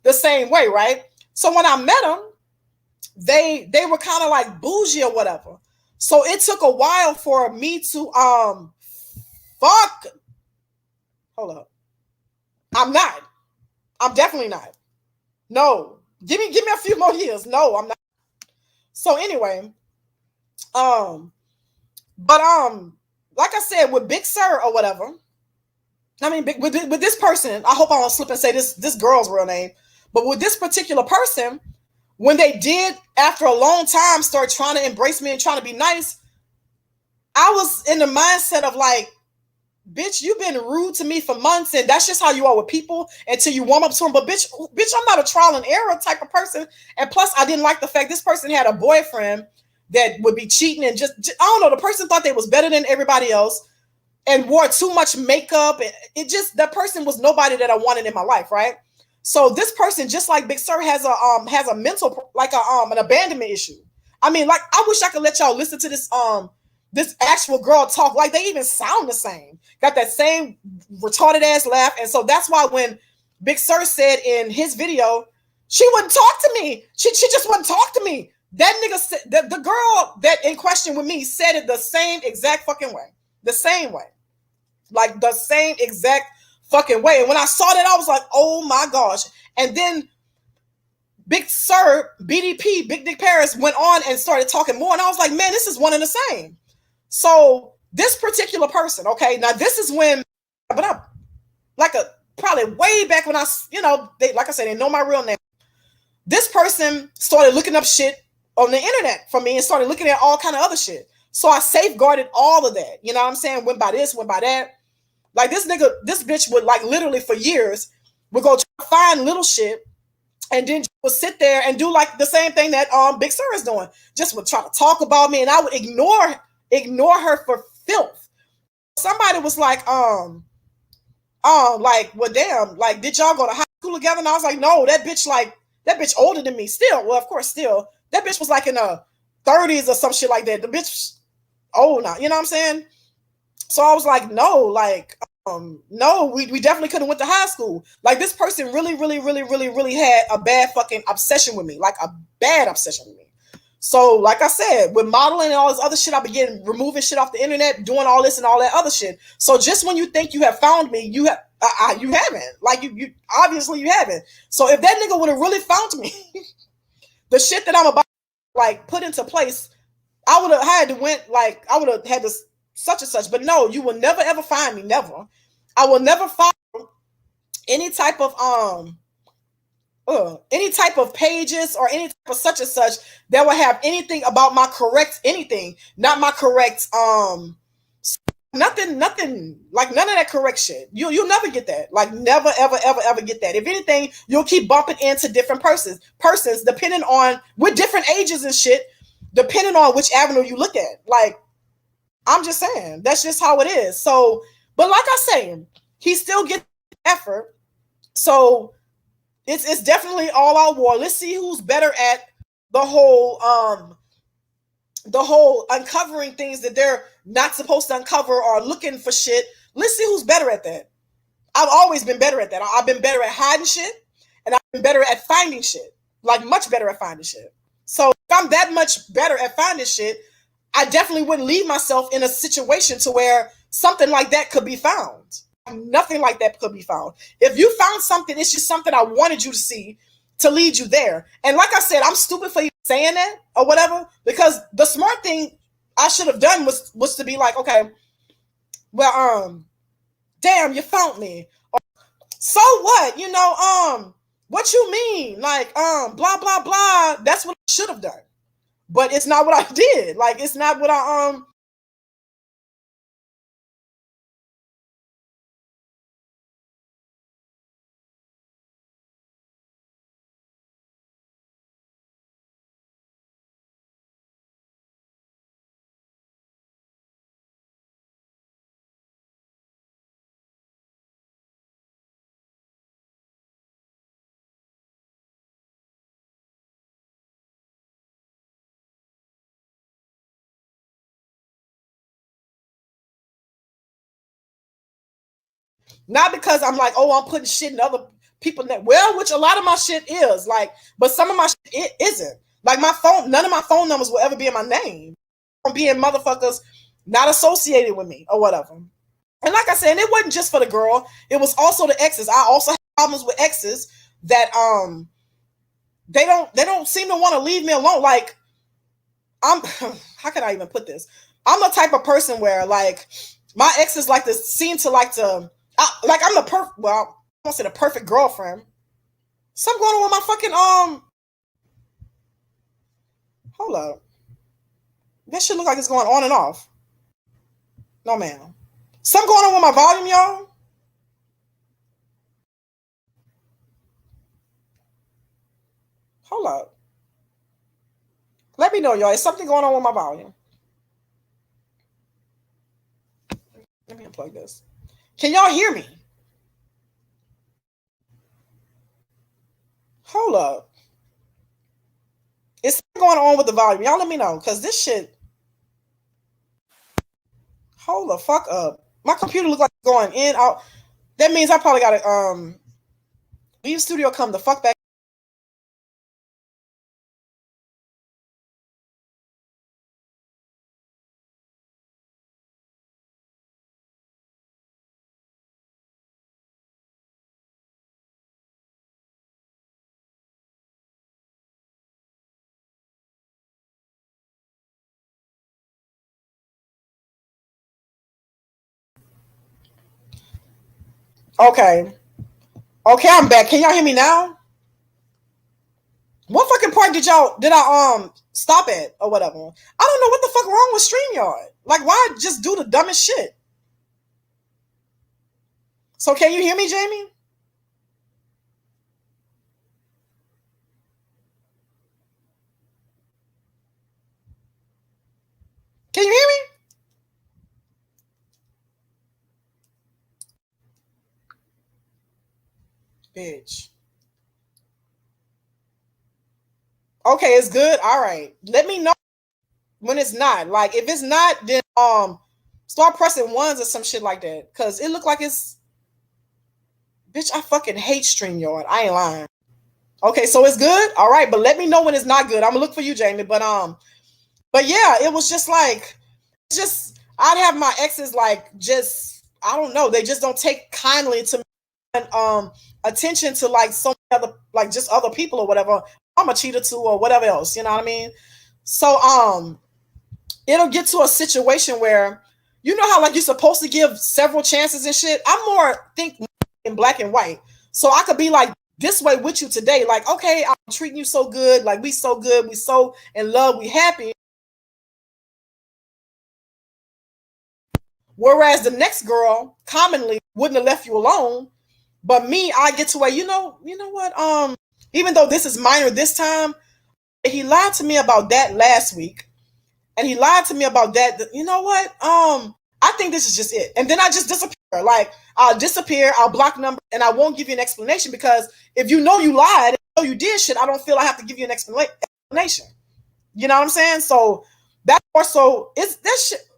the same way, right? So when I met them, they were kind of like bougie or whatever. So it took a while for me to fuck. Hold up. I'm definitely not. No. Give me a few more years. No, I'm not. So anyway, but like I said, with Big Sir or whatever, I mean with this person, I hope I don't slip and say this girl's real name, but with this particular person, when they did after a long time start trying to embrace me and trying to be nice, I was in the mindset of like, bitch, you've been rude to me for months, and that's just how you are with people until you warm up to them. But bitch, I'm not a trial and error type of person. And plus, I didn't like the fact this person had a boyfriend that would be cheating and just I don't know. The person thought they was better than everybody else and wore too much makeup. And that person was nobody that I wanted in my life, right? So this person, just like Big Sir, has a mental like an abandonment issue. I mean, like I wish I could let y'all listen to this actual girl talk. Like they even sound the same. Got that same retarded ass laugh. And so that's why when Big Sir said in his video, she wouldn't talk to me. She just wouldn't talk to me. That nigga said, the girl that in question with me said it the same exact fucking way. The same way. Like the same exact fucking way. And when I saw that, I was like, oh my gosh. And then Big Sir, BDP, Big Dick Paris, went on and started talking more. And I was like, man, this is one and the same. So this particular person, okay, now this is when, but I, like probably way back when they, like I said, they know my real name. This person started looking up shit on the internet for me and started looking at all kind of other shit. So I safeguarded all of that. You know what I'm saying? Went by this, went by that. Like this bitch would like literally for years would go try to find little shit and then would sit there and do like the same thing that Big Sir is doing. Just would try to talk about me and I would ignore her for filth. Somebody was like, like, well, damn, like, did y'all go to high school together? And I was like, no, that bitch older than me still. Well, of course, still. That bitch was like in the 30s or some shit like that. The bitch old now, you know what I'm saying? So I was like, no, like, no, we definitely could have went to high school. Like this person really had a bad fucking obsession with me, like a bad obsession with me. So, like I said, with modeling and all this other shit, I began removing shit off the internet, doing all this and all that other shit. So just when you think you have found me, You haven't. Like you obviously you haven't. So if that nigga would have really found me, the shit that I'm about to like put into place, I would have had to went like I would have had this such and such. But no, you will never ever find me. Never. I will never find any type of any type of pages or any type of such and such that will have anything about my correct anything, not my correct nothing like none of that correct shit. You'll never get that. Like never ever get that. If anything, you'll keep bumping into different persons depending on with different ages and shit, depending on which avenue you look at. Like I'm just saying, that's just how it is. So, but like I say, he still gets effort. So it's definitely all out war. Let's see who's better at the whole uncovering things that they're not supposed to uncover or looking for shit. Let's see who's better at that. I've always been better at that. I've been better at hiding shit, and I've been better at finding shit. Like much better at finding shit. So if I'm that much better at finding shit, I definitely wouldn't leave myself in a situation to where something like that could be found. Nothing like that could be found. If you found something, it's just something I wanted you to see to lead you there. And like I said, I'm stupid for you saying that or whatever, because the smart thing I should have done was to be like, okay, well, damn, you found me. Or, so what? You know, what you mean? Like, blah, blah, blah. That's what I should have done. But it's not what I did. Like, it's not what I not because I'm like, oh, I'm putting shit in other people that well, which a lot of my shit is like, but some of my shit it isn't. Like my phone, none of my phone numbers will ever be in my name. Being motherfuckers not associated with me or whatever. And like I said, it wasn't just for the girl, it was also the exes. I also have problems with exes that they don't seem to want to leave me alone. Like I'm how can I even put this? I'm a type of person where like my exes like to seem to like to like I'm the perfect well, I won't say the perfect girlfriend. Something going on with my fucking hold up. That shit look like it's going on and off. No ma'am. Something going on with my volume, y'all. Hold up. Let me know, y'all. Is something going on with my volume? Let me unplug this. Can y'all hear me? Hold up. Is something going on with the volume? Y'all let me know. Cause this shit. Hold the fuck up. My computer look like it's going in, out. That means I probably gotta leave the studio, come the fuck back. Okay. Okay, I'm back. Can y'all hear me now? What fucking part did I stop at or whatever? I don't know what the fuck wrong with StreamYard. Like why just do the dumbest shit? So can you hear me, Jamie? Can you hear me? Bitch. Okay, it's good. All right. Let me know when it's not. Like if it's not, then start pressing ones or some shit like that. Cause it look like it's bitch, I fucking hate StreamYard. I ain't lying. Okay, so it's good. All right, but let me know when it's not good. I'm gonna look for you, Jamie. But yeah, it was just like just I'd have my exes like just I don't know, they just don't take kindly to me attention to like so many other, like just other people or whatever. I'm a cheater too or whatever else, you know what I mean? So it'll get to a situation where you know how like you're supposed to give several chances and shit. I'm more think in black and white. So I could be like this way with you today, like, okay, I'm treating you so good, like we so good, we so in love, we happy. Whereas the next girl commonly wouldn't have left you alone. But me, I get to where, you know what? Even though this is minor this time, he lied to me about that last week. And he lied to me about that. You know what? I think this is just it. And then I just disappear. Like I'll disappear, I'll block number, and I won't give you an explanation because if you know you lied, and you did shit, I don't feel I have to give you an explanation. You know what I'm saying? So that more so it's that shit.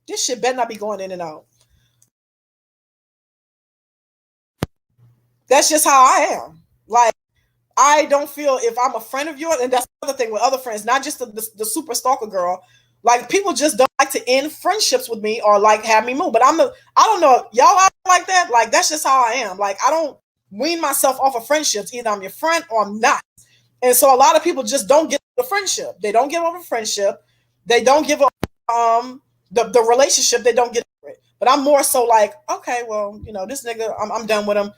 This shit better not be going in and out. That's just how I am. Like I don't feel if I'm a friend of yours, and that's the other thing with other friends, not just the super stalker girl. Like people just don't like to end friendships with me or like have me move. But I don't know, y'all are like that. Like that's just how I am. Like I don't wean myself off of friendships. Either I'm your friend or I'm not. And so a lot of people just don't get the friendship. They don't give up a friendship. They don't give up the relationship. They don't get it. But I'm more so like, okay, well, this nigga, I'm done with him.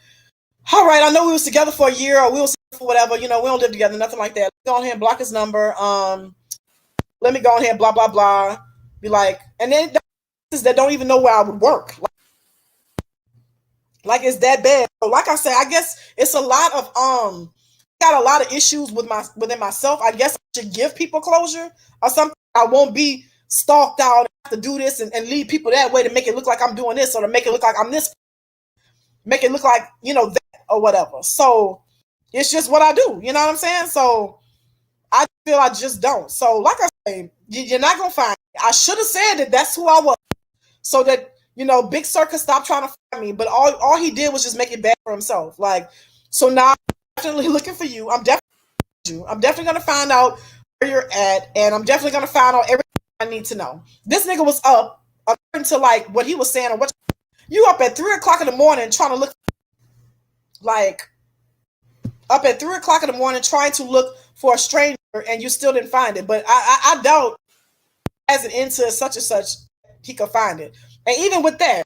All right, I know we was together for a year or we was for whatever, we don't live together, nothing like that. Go on here and block his number. Let me go on here and blah, blah, blah. Be like, and then that don't even know where I would work. Like it's that bad. So like I said, I guess it's a lot of got a lot of issues within myself. I guess I should give people closure or something. I won't be stalked out and have to do this and lead people that way to make it look like I'm doing this or to make it look like I'm this, make it look like, that or whatever. So it's just what I do. You know what I'm saying? So I feel I just don't. So like I say, you're not going to find me. I should have said that that's who I was so that, Big Sir could stop trying to find me. But all he did was just make it bad for himself. Like, so now I'm definitely looking for you. I'm definitely going to find out where you're at. And I'm definitely going to find out everything I need to know. This nigga was up according to like what he was saying or what you up at 3:00 in the morning trying to look like up at 3:00 in the morning trying to look for a stranger and you still didn't find it. But I doubt as an into such and such he could find it. And even with that,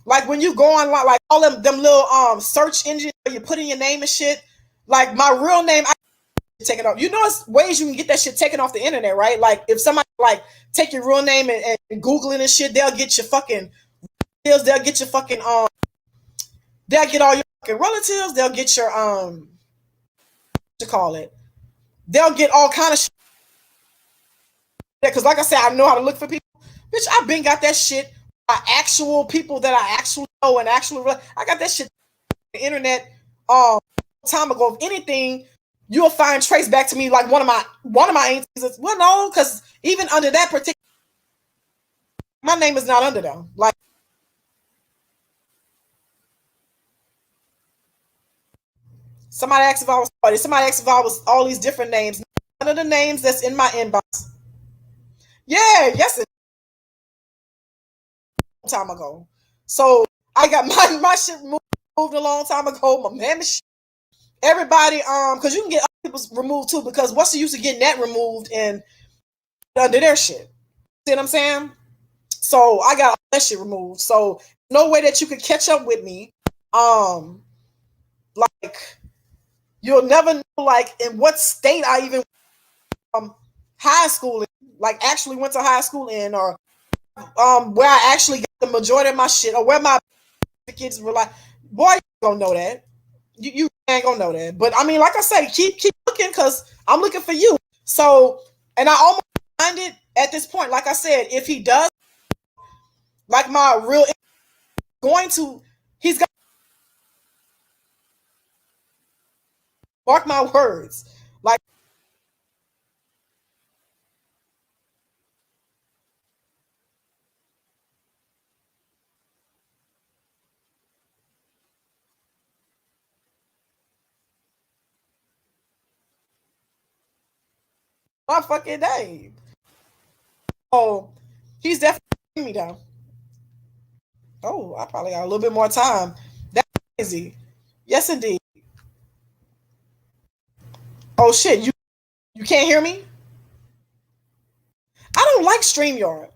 like when you go on like all them little search engines where you put in your name and shit, like my real name, I take it off. It's ways you can get that shit taken off the internet, right? Like if somebody like take your real name and Google it and shit, they'll get your fucking they'll get your fucking they'll get all your fucking relatives, they'll get your what you call it, they'll get all kind of shit. Because like I said, I know how to look for people. Bitch, I've been got that shit by actual people that I actually know and actually I got that shit on the internet time ago. If anything, you'll find trace back to me like one of my aunties. Well, no, because even under that particular, my name is not under them. Like somebody asked if I was party. Somebody asked if I was all these different names. None of the names that's in my inbox. Yeah, yes, a long time ago. So I got my shit moved a long time ago. My membership, everybody, because you can get other people's removed too. Because what's the use of getting that removed and under their shit? See what I'm saying? So I got all that shit removed. So no way that you could catch up with me. Like you'll never know like in what state I even high school in, like actually went to high school in, or where I actually got the majority of my shit, or where my kids were like, boy, you don't know that. You ain't gonna know that. But I mean, like I say, keep looking because I'm looking for you. So, and I almost find it at this point. Like I said, if he does, like my real, going to, he's got mark my words. Like my fucking day. Oh, he's definitely me down. Oh, I probably got a little bit more time. crazy. Yes, indeed. Oh shit, you can't hear me? I don't like StreamYard.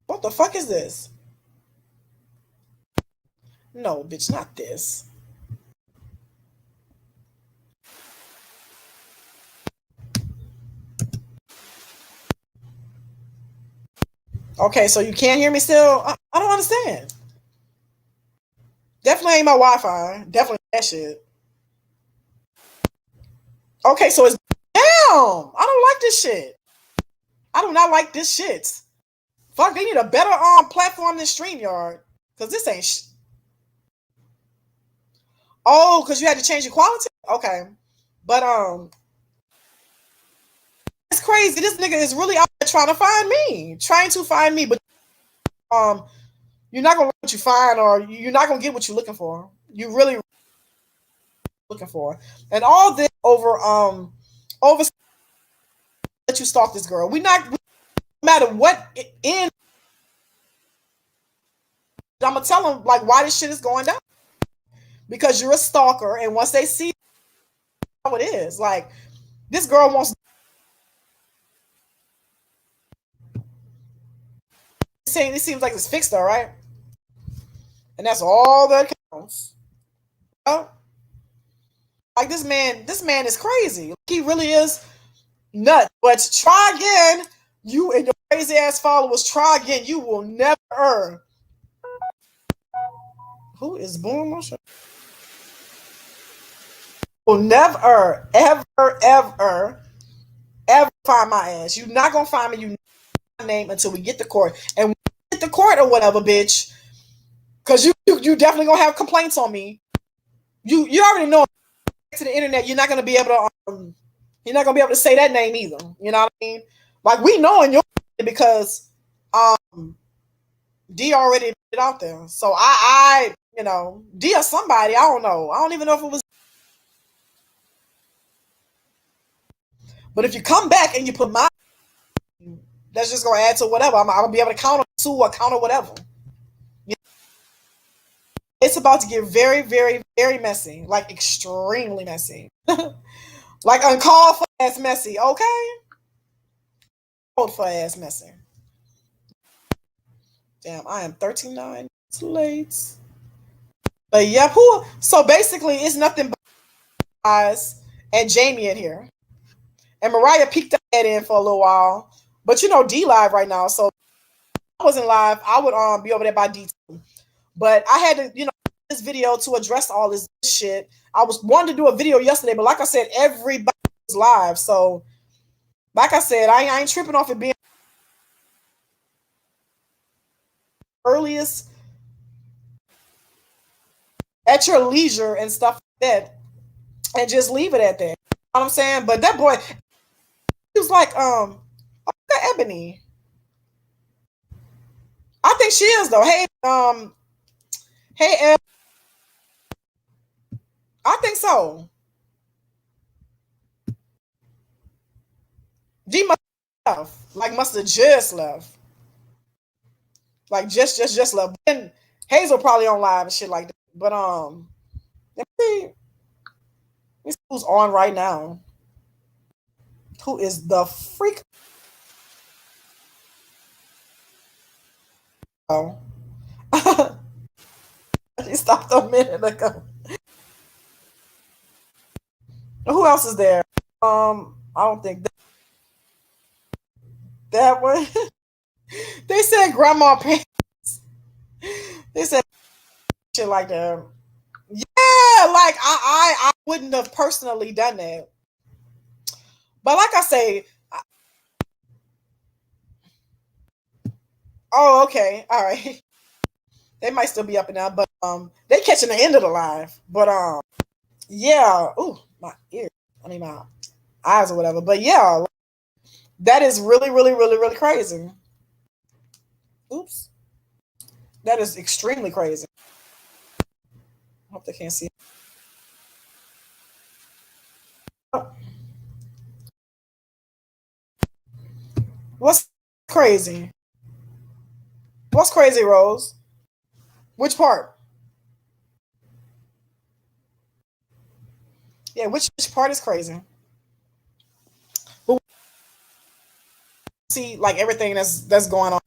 What the fuck is this? No, bitch, not this. Okay, so you can't hear me still? I don't understand. Definitely ain't my Wi-Fi. Definitely that shit. Okay, so it's damn. I don't like this shit. I do not like this shit. Fuck, they need a better platform than StreamYard. Cause this ain't oh, cause you had to change the quality? Okay. But it's crazy. This nigga is really out there trying to find me. Trying to find me, but um you're not gonna get what you find, or you're not gonna get what you're looking for. You really looking for. And all this over that you stalk this girl. No matter what in I'm gonna tell them like why this shit is going down. Because you're a stalker, and once they see how it is, like this girl wants saying it seems like it's fixed, all right? And that's all that counts. Oh, like this man is crazy. He really is nuts. But try again. You and your crazy ass followers, try again. You will never earn. Who is born Marshall? Will never, ever, ever find my ass. You're not gonna find me. You know my name until we get to court. And when we get to court or whatever, bitch. Cause you definitely gonna have complaints on me. You already know to the internet, you're not gonna be able to say that name either. You know what I mean? Like we know in your because D already put it out there. So I D or somebody, I don't know. I don't even know if it was. But if you come back and you put my, that's just gonna add to whatever. I'm gonna be able to count two or count or whatever. You know, it's about to get very, very, very messy, like extremely messy, like uncalled for ass messy. Okay, called for ass messy. Damn, I am 39 late. But yep, who? So basically, it's nothing but guys and Jamie in here, and Mariah peeked her head in for a little while. But you know, D live right now, so if I wasn't live, I would be over there by D too. But I had to, this video to address all this shit. I was wanting to do a video yesterday, but like I said, everybody was live. So, like I said, I ain't tripping off it being earliest at your leisure and stuff like that, and just leave it at that. You know what I'm saying? But that boy, he was like, Ebony. I think she is though. Hey, I think so. D must have left. Like must have just left. Like just left. And Hazel probably on live and shit like that. But let me see who's on right now. Who is the freak? Oh, he stopped a minute ago. Who else is there? I don't think that one. They said grandma pants. They said shit like that. Yeah, like I wouldn't have personally done that. But like I say, oh okay, all right. They might still be up and down, but they catching the end of the live. But yeah. Ooh, my ear. I mean my eyes or whatever. But yeah, that is really, really, really, really crazy. Oops. That is extremely crazy. I hope they can't see. Oh, Crazy. What's crazy, Rose? Which part? Yeah, which part is crazy? But see, like everything that's going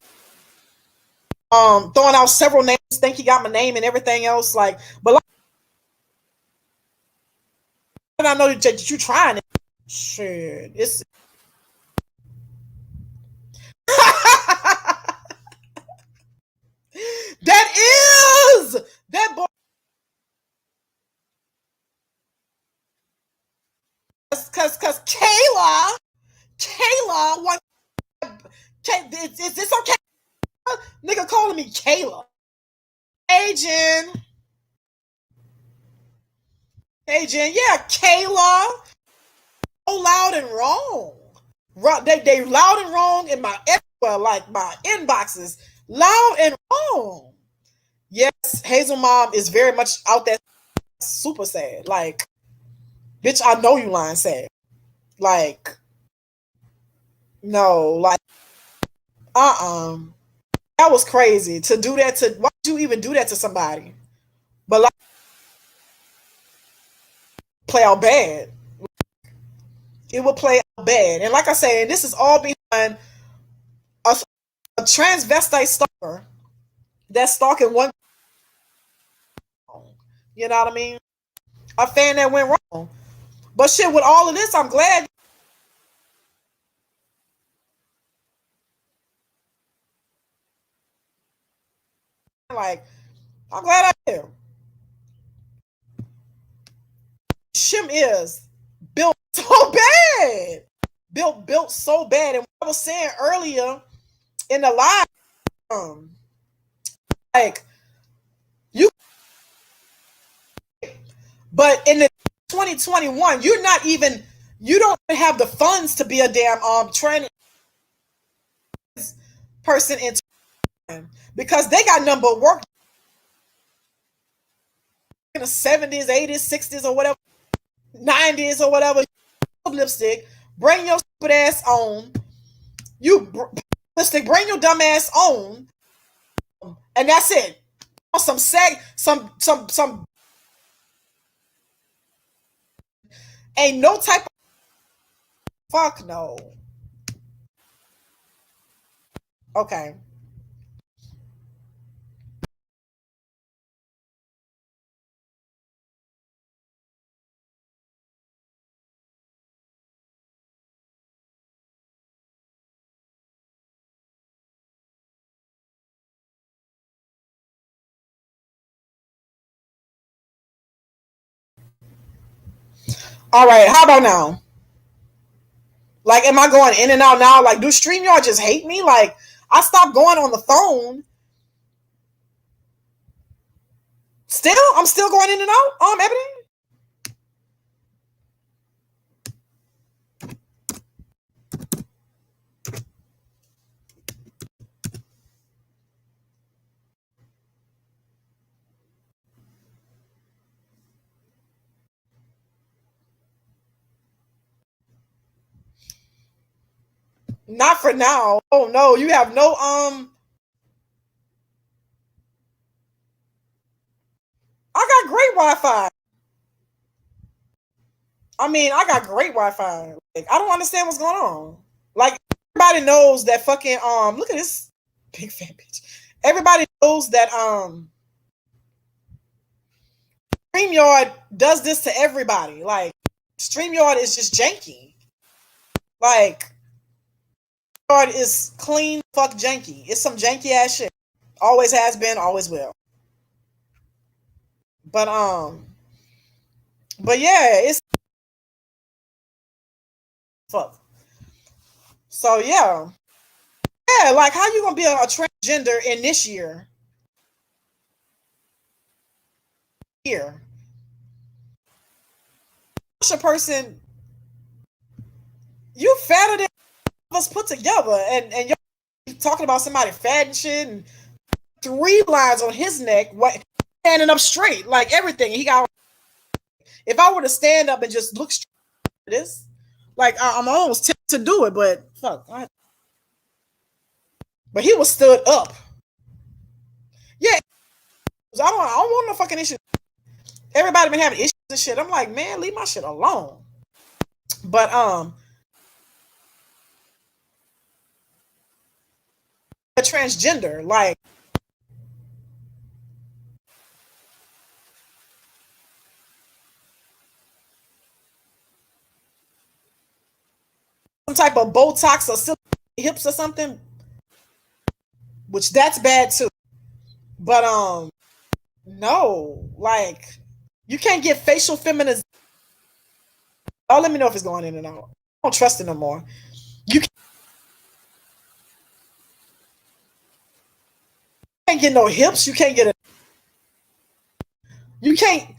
on. Throwing out several names, think he got my name and everything else. Like, but like, I know that you trying it. Shit, it's that is that boy. Cause Kayla, what? Is this okay? Nigga calling me Kayla. Hey Jen, hey Jen, yeah, Kayla. So loud and wrong. They loud and wrong in my everywhere, like my inboxes, loud and wrong. Yes, Hazel Mom is very much out there, super sad. Like, bitch, I know you lying sad. Like, no, like, that was crazy to do that to. Why would you even do that to somebody? But like, play out bad. It would play out bad, and like I said, this is all behind a transvestite stalker that's stalking one. You know what I mean? A fan that went wrong. But shit, with all of this, I'm glad. Like, I'm glad I am. Shim is built so bad. Built so bad. And what I was saying earlier in the live, like you, but in the 2021, you don't have the funds to be a damn training person in time because they got number work in the 70s, 80s, 60s, or whatever, 90s or whatever. Lipstick, bring your stupid ass on. Lipstick, bring your dumb ass on, and that's it. Some seg, some ain't no type of fuck no. Okay. All right. How about now? Like, am I going in and out now? Like, do StreamYard just hate me? Like, I stopped going on the phone. Still, I'm still going in and out. Ebony. Not for now. Oh no, you have no I got great Wi-Fi. I mean, I got great Wi-Fi. Like, I don't understand what's going on. Like, everybody knows that fucking look at this big fat bitch. Everybody knows that StreamYard does this to everybody. Like, StreamYard is just janky. Like, StreamYard is clean fuck janky. It's some janky ass shit. Always has been, always will. But yeah, it's fuck. So yeah. Yeah, like how you gonna be a transgender in this year? Here. A person, you fatter than us put together, and you're talking about somebody fat and shit, and 3 lines on his neck, what standing up straight, like everything. He got. If I were to stand up and just look straight at this, like I'm almost tempted to do it, but fuck. but he was stood up. Yeah, I don't want no fucking issues. Everybody been having issues and shit. I'm like, man, leave my shit alone. But a transgender, like some type of Botox or still hips or something, which that's bad too. But no, like you can't get facial feminization. Oh, let me know if it's going in and out. I don't trust it no more. You can't get no hips. You can't get a. You can't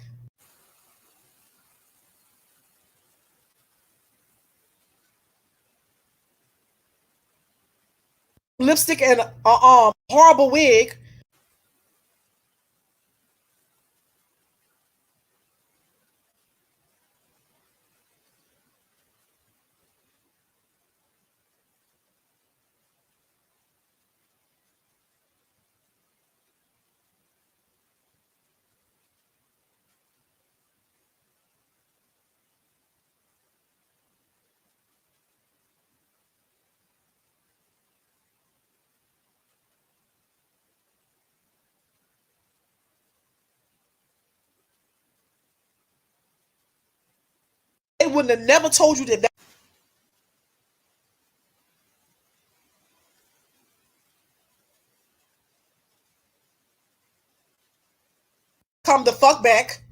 lipstick and horrible wig. They wouldn't have never told you that come the fuck back.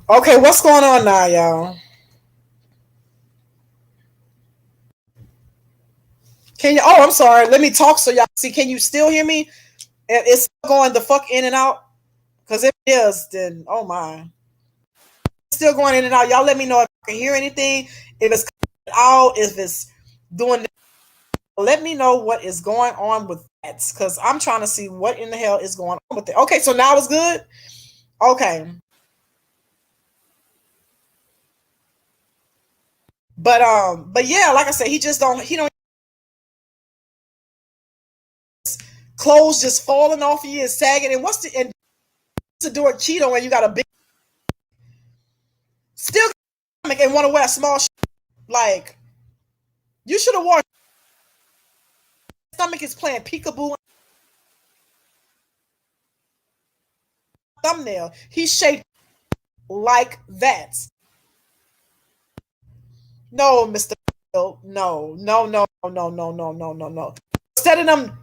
Okay, what's going on now, y'all? Can you? Oh, I'm sorry. Let me talk so y'all see. Can you still hear me? It's going the fuck in and out. Because if it is, then oh my, it's still going in and out. Y'all let me know if I can hear anything. If it's out, if it's doing. Let me know what is going on with that. Because I'm trying to see what in the hell is going on with it. Okay, so now it's good. Okay, but yeah, like I said, he don't clothes just falling off of you and sagging. And what's the and to do a keto and you got a big still stomach and want to wear a small like you should have worn stomach is playing peekaboo thumbnail. He's shaped like that. No, Mr. No, no, no, no, no, no, no, no, no, no. Instead of them,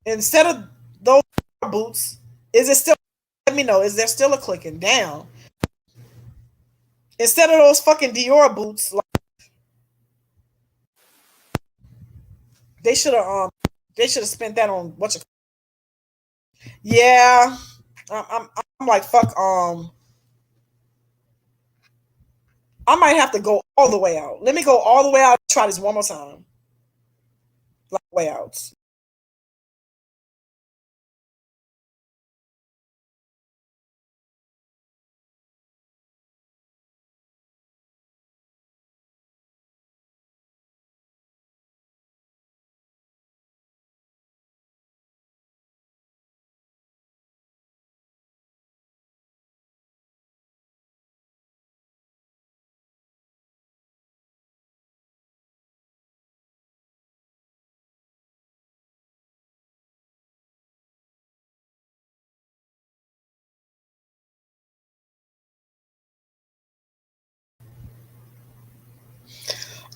instead of those boots, is it still? Let me know. Is there still a clicking down? Instead of those fucking Dior boots, like, they should have they should have spent that on what you. Yeah, I'm like fuck I might have to go all the way out. Let me go all the way out and try this one more time. way out.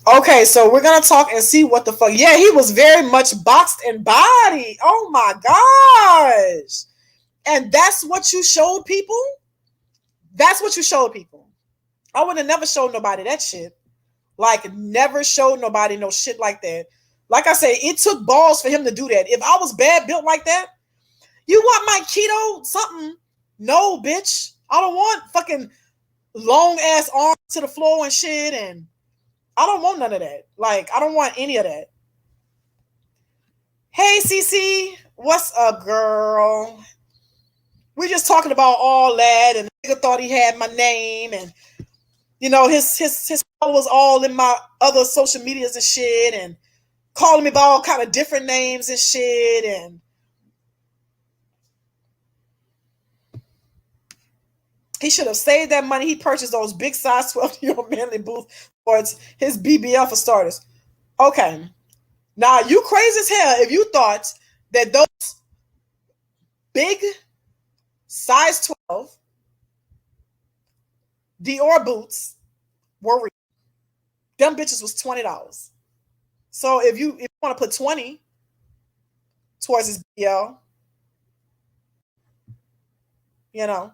Okay, so we're gonna talk and see what the fuck. Yeah, he was very much boxed and body. Oh my gosh. And that's what you showed people? That's what you showed people. I would have never showed nobody that shit. Like, never showed nobody no shit like that. Like I say, it took balls for him to do that. If I was bad built like that, you want my keto something? No, bitch. I don't want fucking long ass arms to the floor and shit. And I don't want none of that. Like, I don't want any of that. Hey, Cece, what's up, girl? We're just talking about all that, and the nigga thought he had my name, and you know his was all in my other social medias and shit, and calling me by all kind of different names and shit, and he should have saved that money. He purchased those big size 12-year manly boots for his BBL for starters. Okay, now you crazy as hell if you thought that those big size 12 Dior boots were real. Them bitches was $20. So if you want to put 20 towards his BBL, you know,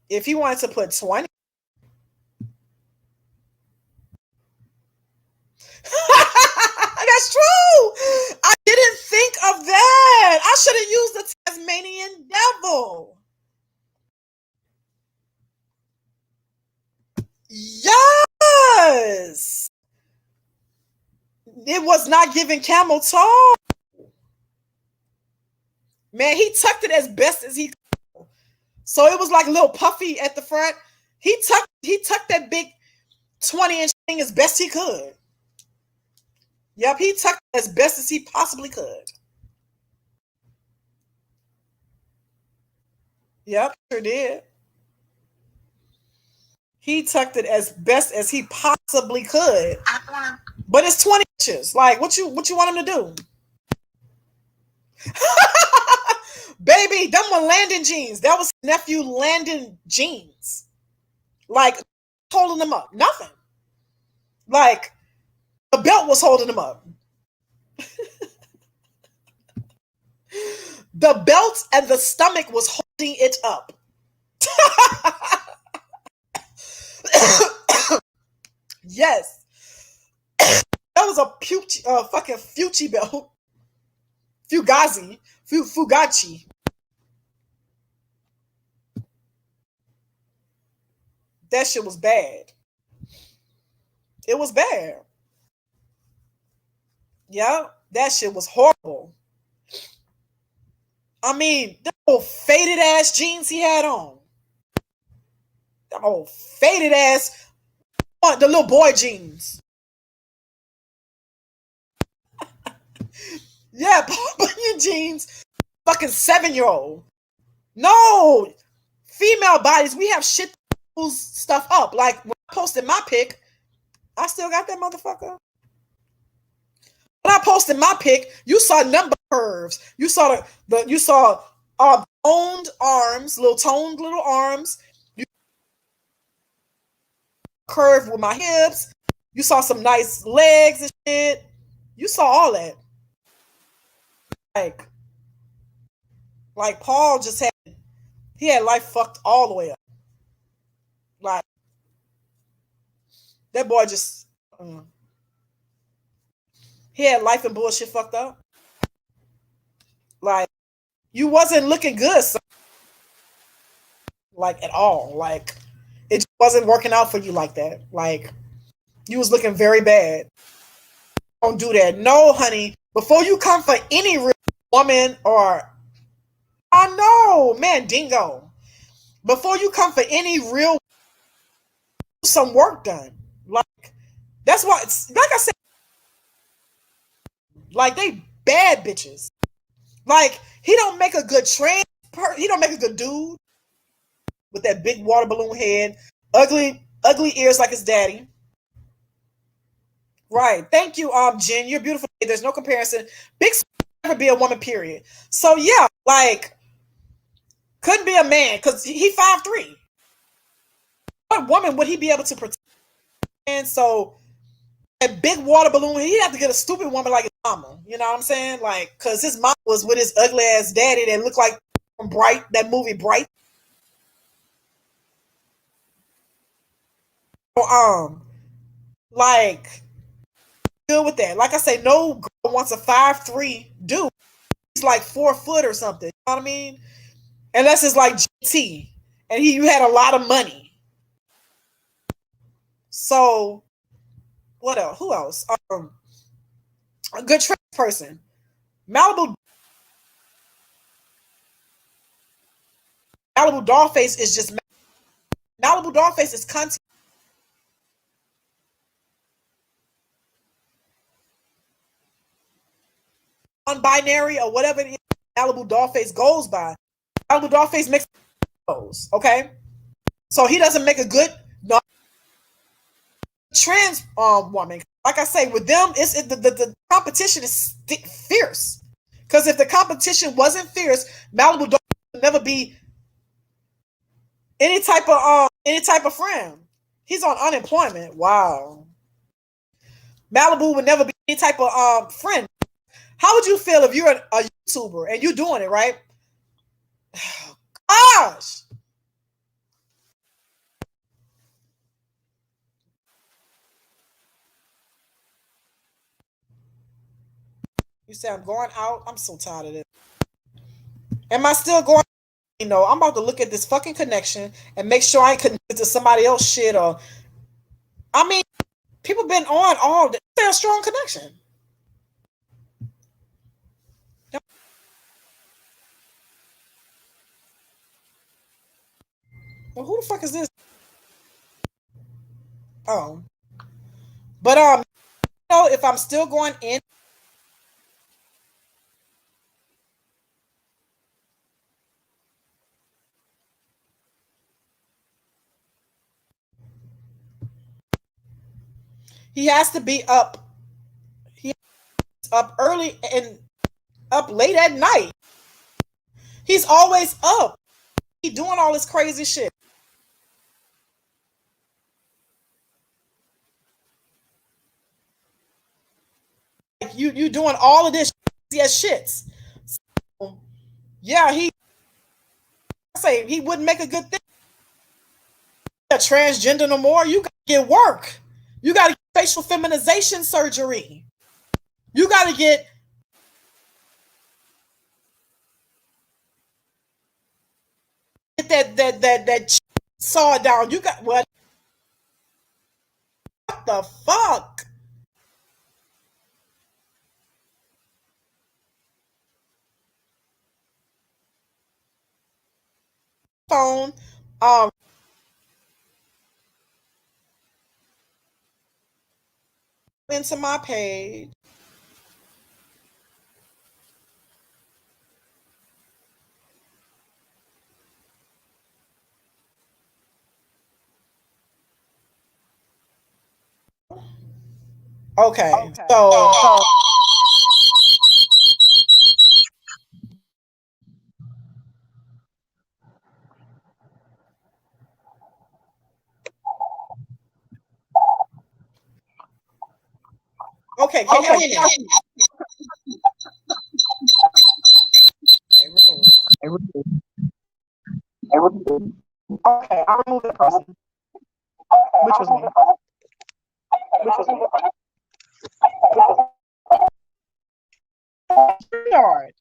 if he wanted to put 20, that's true. I didn't think of that. I should have used the Tasmanian devil. Yes. It was not giving camel toe. Man, he tucked it as best as he could. So it was like a little puffy at the front. He tucked that big 20-inch thing as best he could. Yep, he tucked it as best as he possibly could. Yep, sure did. He tucked it as best as he possibly could. But it's 20 inches. Like, what you want him to do? Baby, them were Landon jeans. That was nephew Landon jeans. Like, holding them up. Nothing. Like, the belt was holding them up. The belt and the stomach was holding it up. Yes. That was a fucking Fucci belt. Fugachi. That shit was bad. It was bad. Yeah, that shit was horrible. I mean, the old faded ass jeans he had on. The old faded ass, the little boy jeans. Yeah, Bunyan jeans. Fucking 7-year-old. No, female bodies. We have shit that stuff up. Like when I posted my pic, I still got that motherfucker. When I posted my pic, you saw number curves. You saw you saw toned arms, toned little arms. You curved with my hips. You saw some nice legs and shit. You saw all that. Like Paul just had life fucked all the way up. Like that boy just he had life and bullshit fucked up. Like you wasn't looking good, so, like at all. Like it wasn't working out for you like that. Like you was looking very bad. Don't do that. No, honey. Before you come for any real woman or I know, man, dingo. Before you come for any real some work done. Like that's why it's like I said, like they bad bitches. Like he don't make a good he don't make a good dude with that big water balloon head, ugly ears like his daddy. Right. Thank you, Jen. You're beautiful. There's no comparison. Big never be a woman, period. So yeah, like couldn't be a man because he 5'3". What woman would he be able to protect? And so a big water balloon, he'd have to get a stupid woman like his mama. You know what I'm saying? Like, cause his mom was with his ugly ass daddy that looked like Bright, that movie Bright. Like good with that. Like I say, no girl wants a 5'3" dude. He's like 4 foot or something. You know what I mean? Unless it's like GT and you had a lot of money. So what else? Who else? A good trans person. Malibu Dollface is just Malibu Dollface is content non-binary or whatever it is Malibu Dollface goes by. Malibu Dollface makes those, okay? So he doesn't make a good trans woman. Like I say, with them, the competition is fierce. Because if the competition wasn't fierce, Malibu Dollface would never be any type of friend. He's on unemployment. Wow. Malibu would never be any type of friend. How would you feel if you're a YouTuber and you're doing it, right? Gosh. You say I'm going out. I'm so tired of this. Am I still going? You know, I'm about to look at this fucking connection and make sure I ain't connected to somebody else shit or I mean, people been on all day. They're a strong connection. Well, who the fuck is this? Oh. But you know, if I'm still going in, he has to be up. He's up early and up late at night. He's always up. He doing all this crazy shit. Like you doing all of this crazy ass shits. So, yeah, he I say he wouldn't make a good thing. A transgender no more. You gotta get work. You gotta get facial feminization surgery. You gotta get that saw down. You got what the fuck? Phone um into my page. Okay. So okay, can you hear me? Okay, okay, I'll remove that person. Which was me. Which was me. Yard.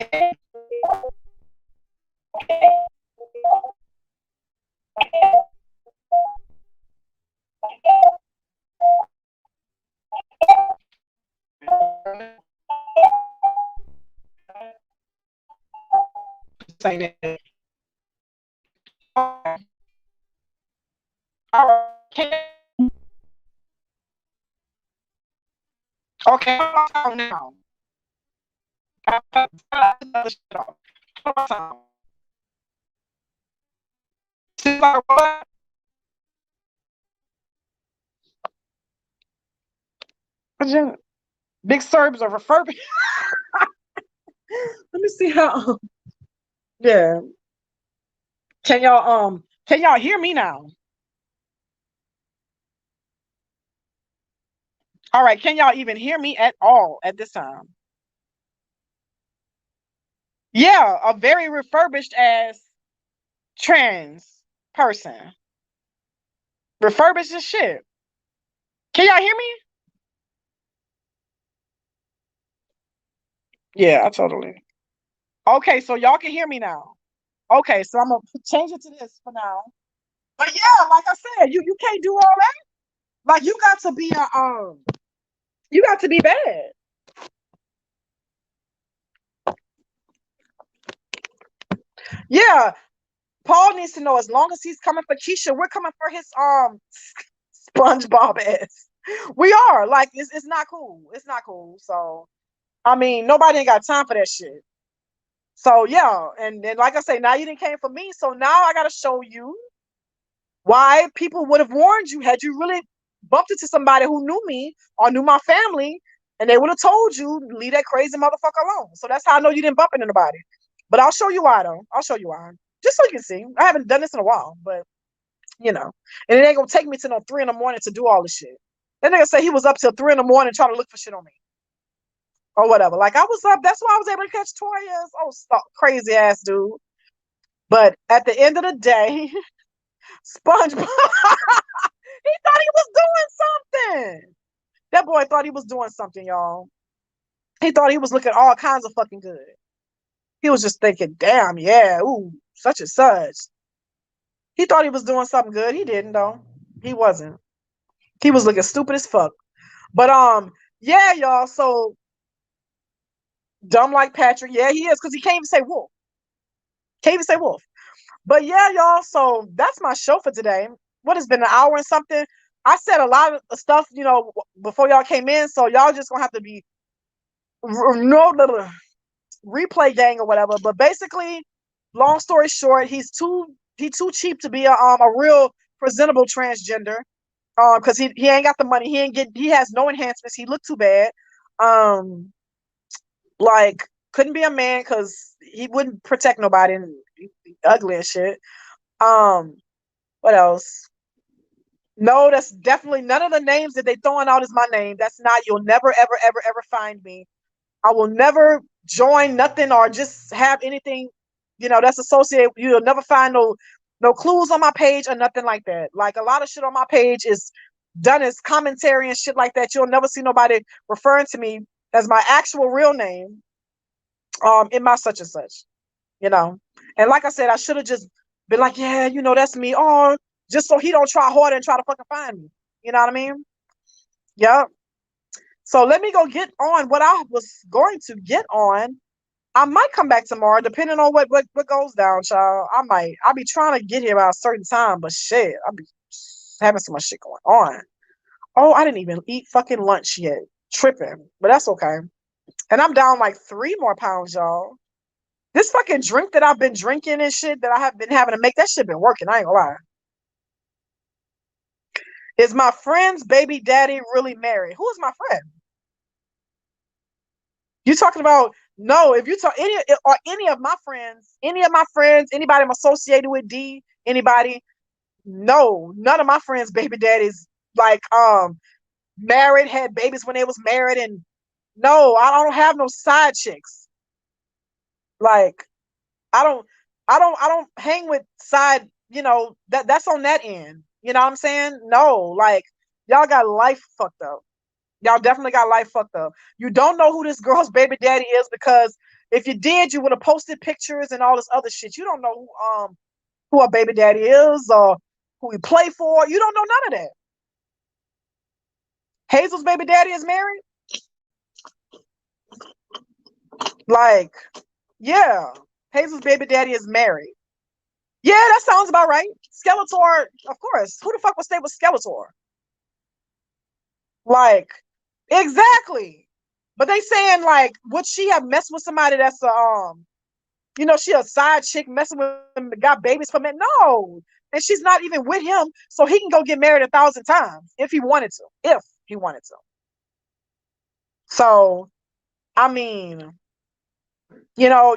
Okay. saying that. All right. Okay, how about now? Big Serbs are refurbished. Let me see how. Yeah. Can y'all hear me now? All right, can y'all even hear me at all at this time? Yeah, a very refurbished ass trans person. Refurbished as shit. Can y'all hear me? Yeah, I totally. Okay, so y'all can hear me now. Okay, so I'm gonna change it to this for now. But yeah, like I said, you can't do all that. Like you got to be bad. Yeah, Paul needs to know as long as he's coming for Keisha, we're coming for his SpongeBob ass. We are like it's not cool. It's not cool. So I mean, nobody ain't got time for that shit. So yeah, and then like I say, now you didn't came for me. So now I gotta show you why people would have warned you had you really bumped into somebody who knew me or knew my family, and they would have told you leave that crazy motherfucker alone. So that's how I know you didn't bump into nobody. But I'll show you why though. I'll show you why. Just so you can see. I haven't done this in a while, but you know. And it ain't gonna take me to no 3 a.m. to do all this shit. That nigga say he was up till 3 a.m. trying to look for shit on me. Or whatever. Like I was up, that's why I was able to catch Toya's. Oh, crazy ass dude. But at the end of the day, SpongeBob, he thought he was doing something. That boy thought he was doing something, y'all. He thought he was looking all kinds of fucking good. He was just thinking, damn, yeah, ooh, such and such. He thought he was doing something good. He didn't though. He wasn't. He was looking stupid as fuck. But yeah, y'all. So dumb like Patrick. Yeah, he is, because he can't even say wolf. Can't even say wolf. But yeah, y'all. So that's my show for today. What has been an hour and something? I said a lot of stuff, before y'all came in. So y'all just gonna have to be no replay gang or whatever. But basically, long story short, he's too cheap to be a real presentable transgender. Because he ain't got the money. He has no enhancements. He looked too bad. Like couldn't be a man because he wouldn't protect nobody and ugly and shit. What else? No, that's definitely none of the names that they throwing out is my name. That's not. You'll never, ever, ever, ever find me. I will never join nothing or just have anything, that's associated. You'll never find no clues on my page or nothing like that. Like a lot of shit on my page is done as commentary and shit like that. You'll never see nobody referring to me as my actual real name, in my such and such, And like I said, I should have just been like, yeah, that's me. Or just so he don't try harder and try to fucking find me. You know what I mean? Yep. So let me go get on what I was going to get on. I might come back tomorrow, depending on what goes down, child. I'll be trying to get here by a certain time, but shit, I'll be having so much shit going on. Oh, I didn't even eat fucking lunch yet. Tripping, but that's okay. And I'm down like 3 more pounds, y'all. This fucking drink that I've been drinking and shit that I have been having to make, that shit been working. I ain't gonna lie. Is my friend's baby daddy really married? Who is my friend? You talking about? No, if you talk any of my friends, anybody I'm associated with, anybody, no, none of my friends' baby daddies like married, had babies when they was married, and no, I don't have no side chicks. Like I don't hang with side, that's on that end. You know what I'm saying? No, like y'all got life fucked up. Y'all definitely got life fucked up. You don't know who this girl's baby daddy is, because if you did, you would have posted pictures and all this other shit. You don't know who a baby daddy is or who he play for. You don't know none of that. Hazel's baby daddy is married. Like, yeah, Hazel's baby daddy is married. Yeah, that sounds about right. Skeletor, of course. Who the fuck would stay with Skeletor? Like, exactly. But they saying like, would she have messed with somebody that's she a side chick messing with him, got babies from it? No, and she's not even with him, so he can go get married 1,000 times if he wanted to. If he wanted to. So, I mean, y'all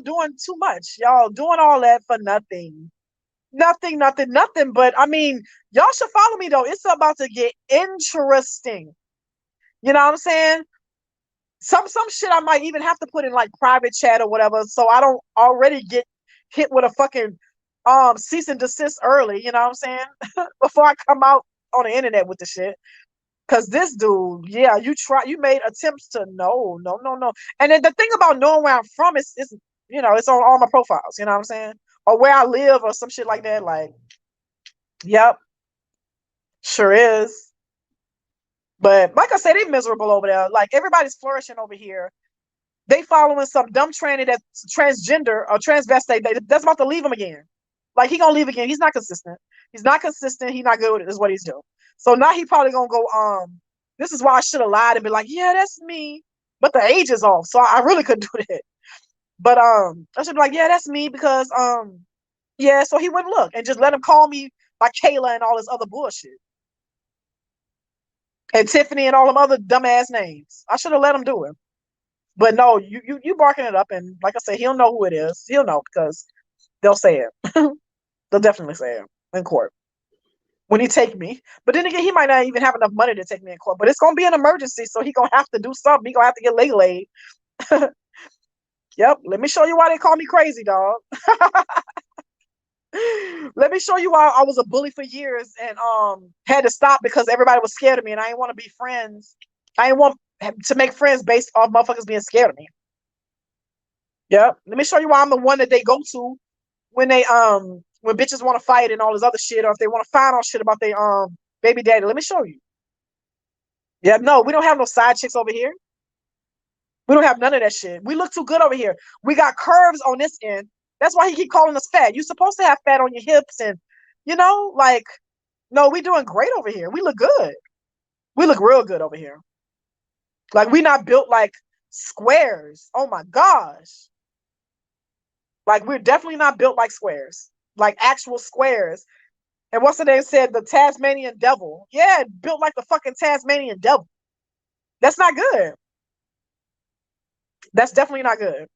doing too much. Y'all doing all that for nothing. Nothing, nothing, nothing. But I mean, y'all should follow me though. It's about to get interesting. You know what I'm saying? Some shit I might even have to put in like private chat or whatever, so I don't already get hit with a fucking cease and desist early. You know what I'm saying? Before I come out on the internet with the shit. Cause this dude, yeah, you made attempts to no, no, no, no. And then the thing about knowing where I'm from is it's on all my profiles, you know what I'm saying? Or where I live or some shit like that. Like, yep, sure is. But like I said, they miserable over there. Like everybody's flourishing over here. They following some dumb tranny that's transgender or transvestite that's about to leave him again. Like he gonna leave again. He's not consistent. He's not consistent. He's not good with it, is what he's doing. So now he probably gonna go, this is why I should have lied and be like, yeah, that's me. But the age is off. So I really couldn't do that. But I should be like, yeah, that's me because yeah, so he wouldn't look and just let him call me like Kayla and all this other bullshit. And Tiffany and all them other dumbass names. I should have let him do it. But no, you barking it up, and like I said, he'll know who it is. He'll know because they'll say it. They'll definitely say it in court when he take me. But then again, he might not even have enough money to take me in court. But it's gonna be an emergency, so he gonna have to do something. He gonna have to get laid. Yep. Let me show you why they call me crazy, dog. Let me show you why I was a bully for years and had to stop because everybody was scared of me and I didn't want to be friends. I didn't want to make friends based off motherfuckers being scared of me. Yep. Let me show you why I'm the one that they go to when they when bitches want to fight and all this other shit, or if they want to find out shit about their baby daddy. Let me show you. Yeah, no, we don't have no side chicks over here. We don't have none of that shit. We look too good over here. We got curves on this end. That's why he keep calling us fat. You're supposed to have fat on your hips and like, no, we doing great over here. We look good. We look real good over here. Like we not built like squares. Oh my gosh. Like we're definitely not built like squares, like actual squares. And what's the name said? The Tasmanian devil. Yeah, built like the fucking Tasmanian devil. That's not good. That's definitely not good.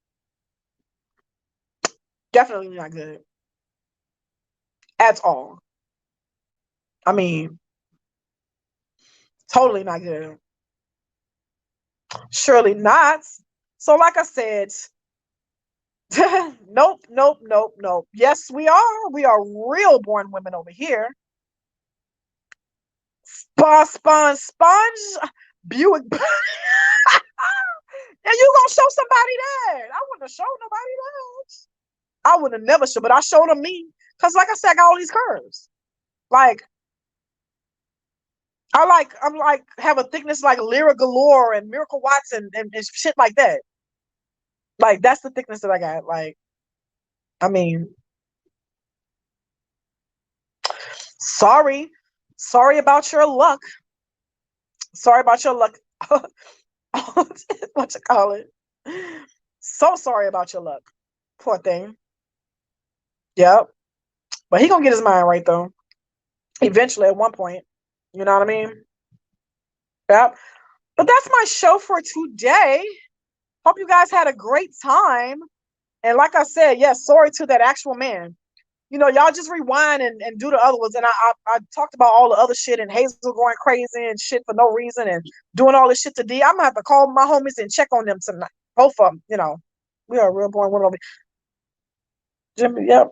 Definitely not good. At all. I mean, totally not good. Surely not. So, like I said, nope, nope, nope, nope. Yes, we are. We are real born women over here. Sponge, Buick. And you gonna show somebody that? I wouldn't have shown nobody that. I would have never showed, but I showed them me. Cause like I said, I got all these curves. Like I'm like have a thickness like Lyra Galore and Miracle Watson and shit like that. Like that's the thickness that I got. Like, I mean, sorry. Sorry about your luck. Sorry about your luck. What you call it? So sorry about your luck. Poor thing. Yep. But he gonna get his mind right though. Eventually at one point. You know what I mean? Yep. But that's my show for today. Hope you guys had a great time. And like I said, yes, sorry to that actual man. Y'all just rewind and do the other ones. And I talked about all the other shit and Hazel going crazy and shit for no reason and doing all this shit to D. I'm gonna have to call my homies and check on them tonight. Both of them, we are real born women over here. Jimmy, yep.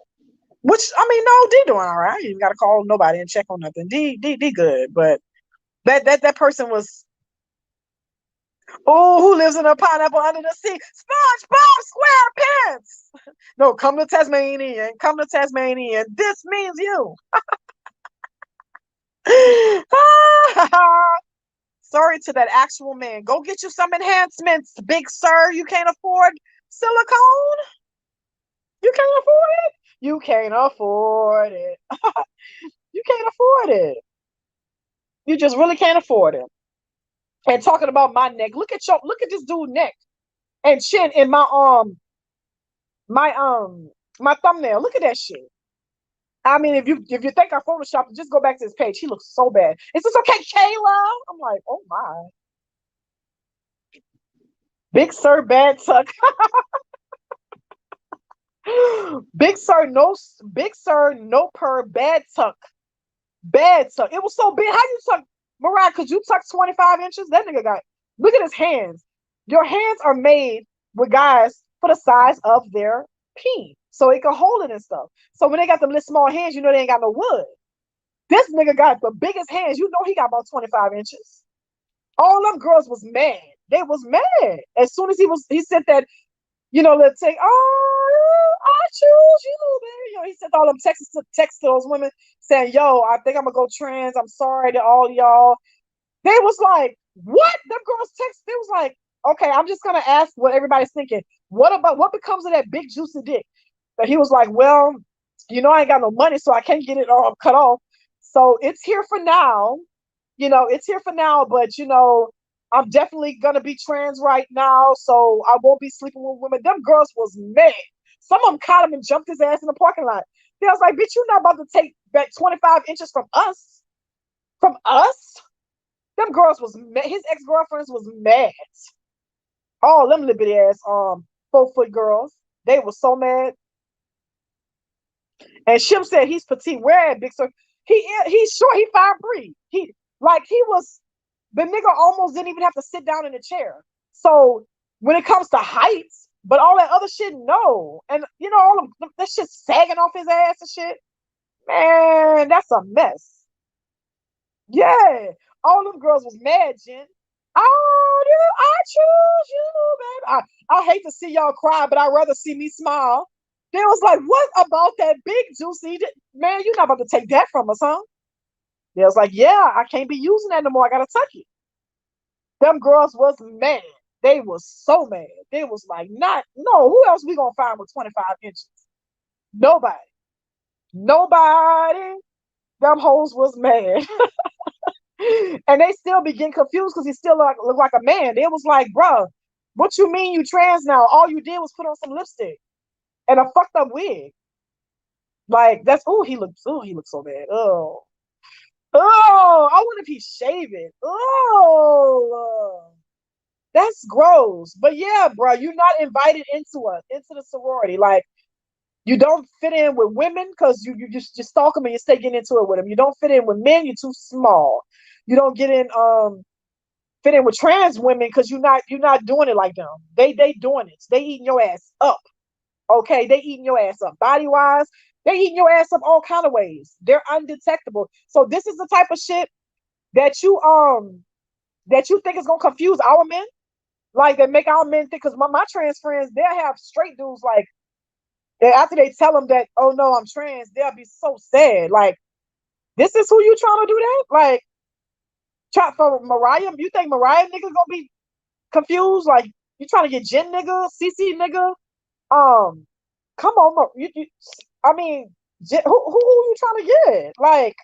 Which I mean, no, D doing all right. You ain't gotta call nobody and check on nothing. D good, but that person was. Oh, who lives in a pineapple under the sea? SpongeBob SquarePants. No, come to Tasmania. Come to Tasmania. This means you. Sorry to that actual man. Go get you some enhancements, big sir. You can't afford silicone. can't afford it. You can't afford it. You can't afford it. You just really can't afford it. And talking about my neck, look at this dude neck and chin in my my thumbnail. Look at that shit. I mean, if you think I photoshopped it, just go back to his page. He looks so bad. Is this okay, Kayla? I'm like, oh my. Big Sir Bad Tuck. Big Sir no per bad tuck. Bad tuck. It was so big. How you tuck, Mariah? Could you tuck 25 inches? That nigga got. Look at his hands. Your hands are made with guys for the size of their peen, so it can hold it and stuff. So when they got them little small hands, you know they ain't got no wood. This nigga got the biggest hands. You know he got about 25 inches. All them girls was mad. They was mad as soon as he sent that. Let's say, oh, I choose you, baby. He sent all them texts to those women saying, yo, I think I'm gonna go trans. I'm sorry to all y'all. They was like, what? Them girls text. They was like, okay, I'm just gonna ask what everybody's thinking. What becomes of that big juicy dick? But he was like, well, I ain't got no money, so I can't get it all cut off. So it's here for now. It's here for now, but I'm definitely gonna be trans right now, so I won't be sleeping with women. Them girls was mad. Some of them caught him and jumped his ass in the parking lot. They was like, bitch, you're not about to take back 25 inches from us. From us? Them girls was mad. His ex-girlfriends was mad. All them little bitty ass 4-foot girls. They were so mad. And Shim said he's petite. Where at Big Sir? He's short, he 5'3". The nigga almost didn't even have to sit down in a chair. So when it comes to heights, but all that other shit, no. And all of that shit sagging off his ass and shit. Man, that's a mess. Yeah. All them girls was mad, Jen. Oh, I choose you, baby. I hate to see y'all cry, but I'd rather see me smile. They was like, what about that big juicy? Man, you're not about to take that from us, huh? They was like, yeah, I can't be using that no more. I gotta tuck it. Them girls was mad. They was so mad. They was like, no, who else we gonna find with 25 inches? Nobody. Them hoes was mad. And they still be getting confused because he still look like a man. They was like, bruh, what you mean you trans now? All you did was put on some lipstick and a fucked up wig. Like, he looks so bad. I wonder if he's shaving. That's gross. But yeah, bro, you're not invited into the sorority. Like, you don't fit in with women because you just stalk them and you stay getting into it with them. You don't fit in with men, you're too small. You don't fit in with trans women because you're not doing it like them. They doing it. They eating your ass up. Okay, they eating your ass up body wise. They eating your ass up all kind of ways. They're undetectable. So this is the type of shit that you think is gonna confuse our men. Like, they make our men think, because my trans friends, they'll have straight dudes like, after they tell them that, oh no, I'm trans, they'll be so sad. Like, this is who you trying to do that? Like, for Mariah, you think Mariah nigga gonna be confused? Like, you trying to get Jen nigga, CC nigga? Come on, I mean, who you trying to get? Like,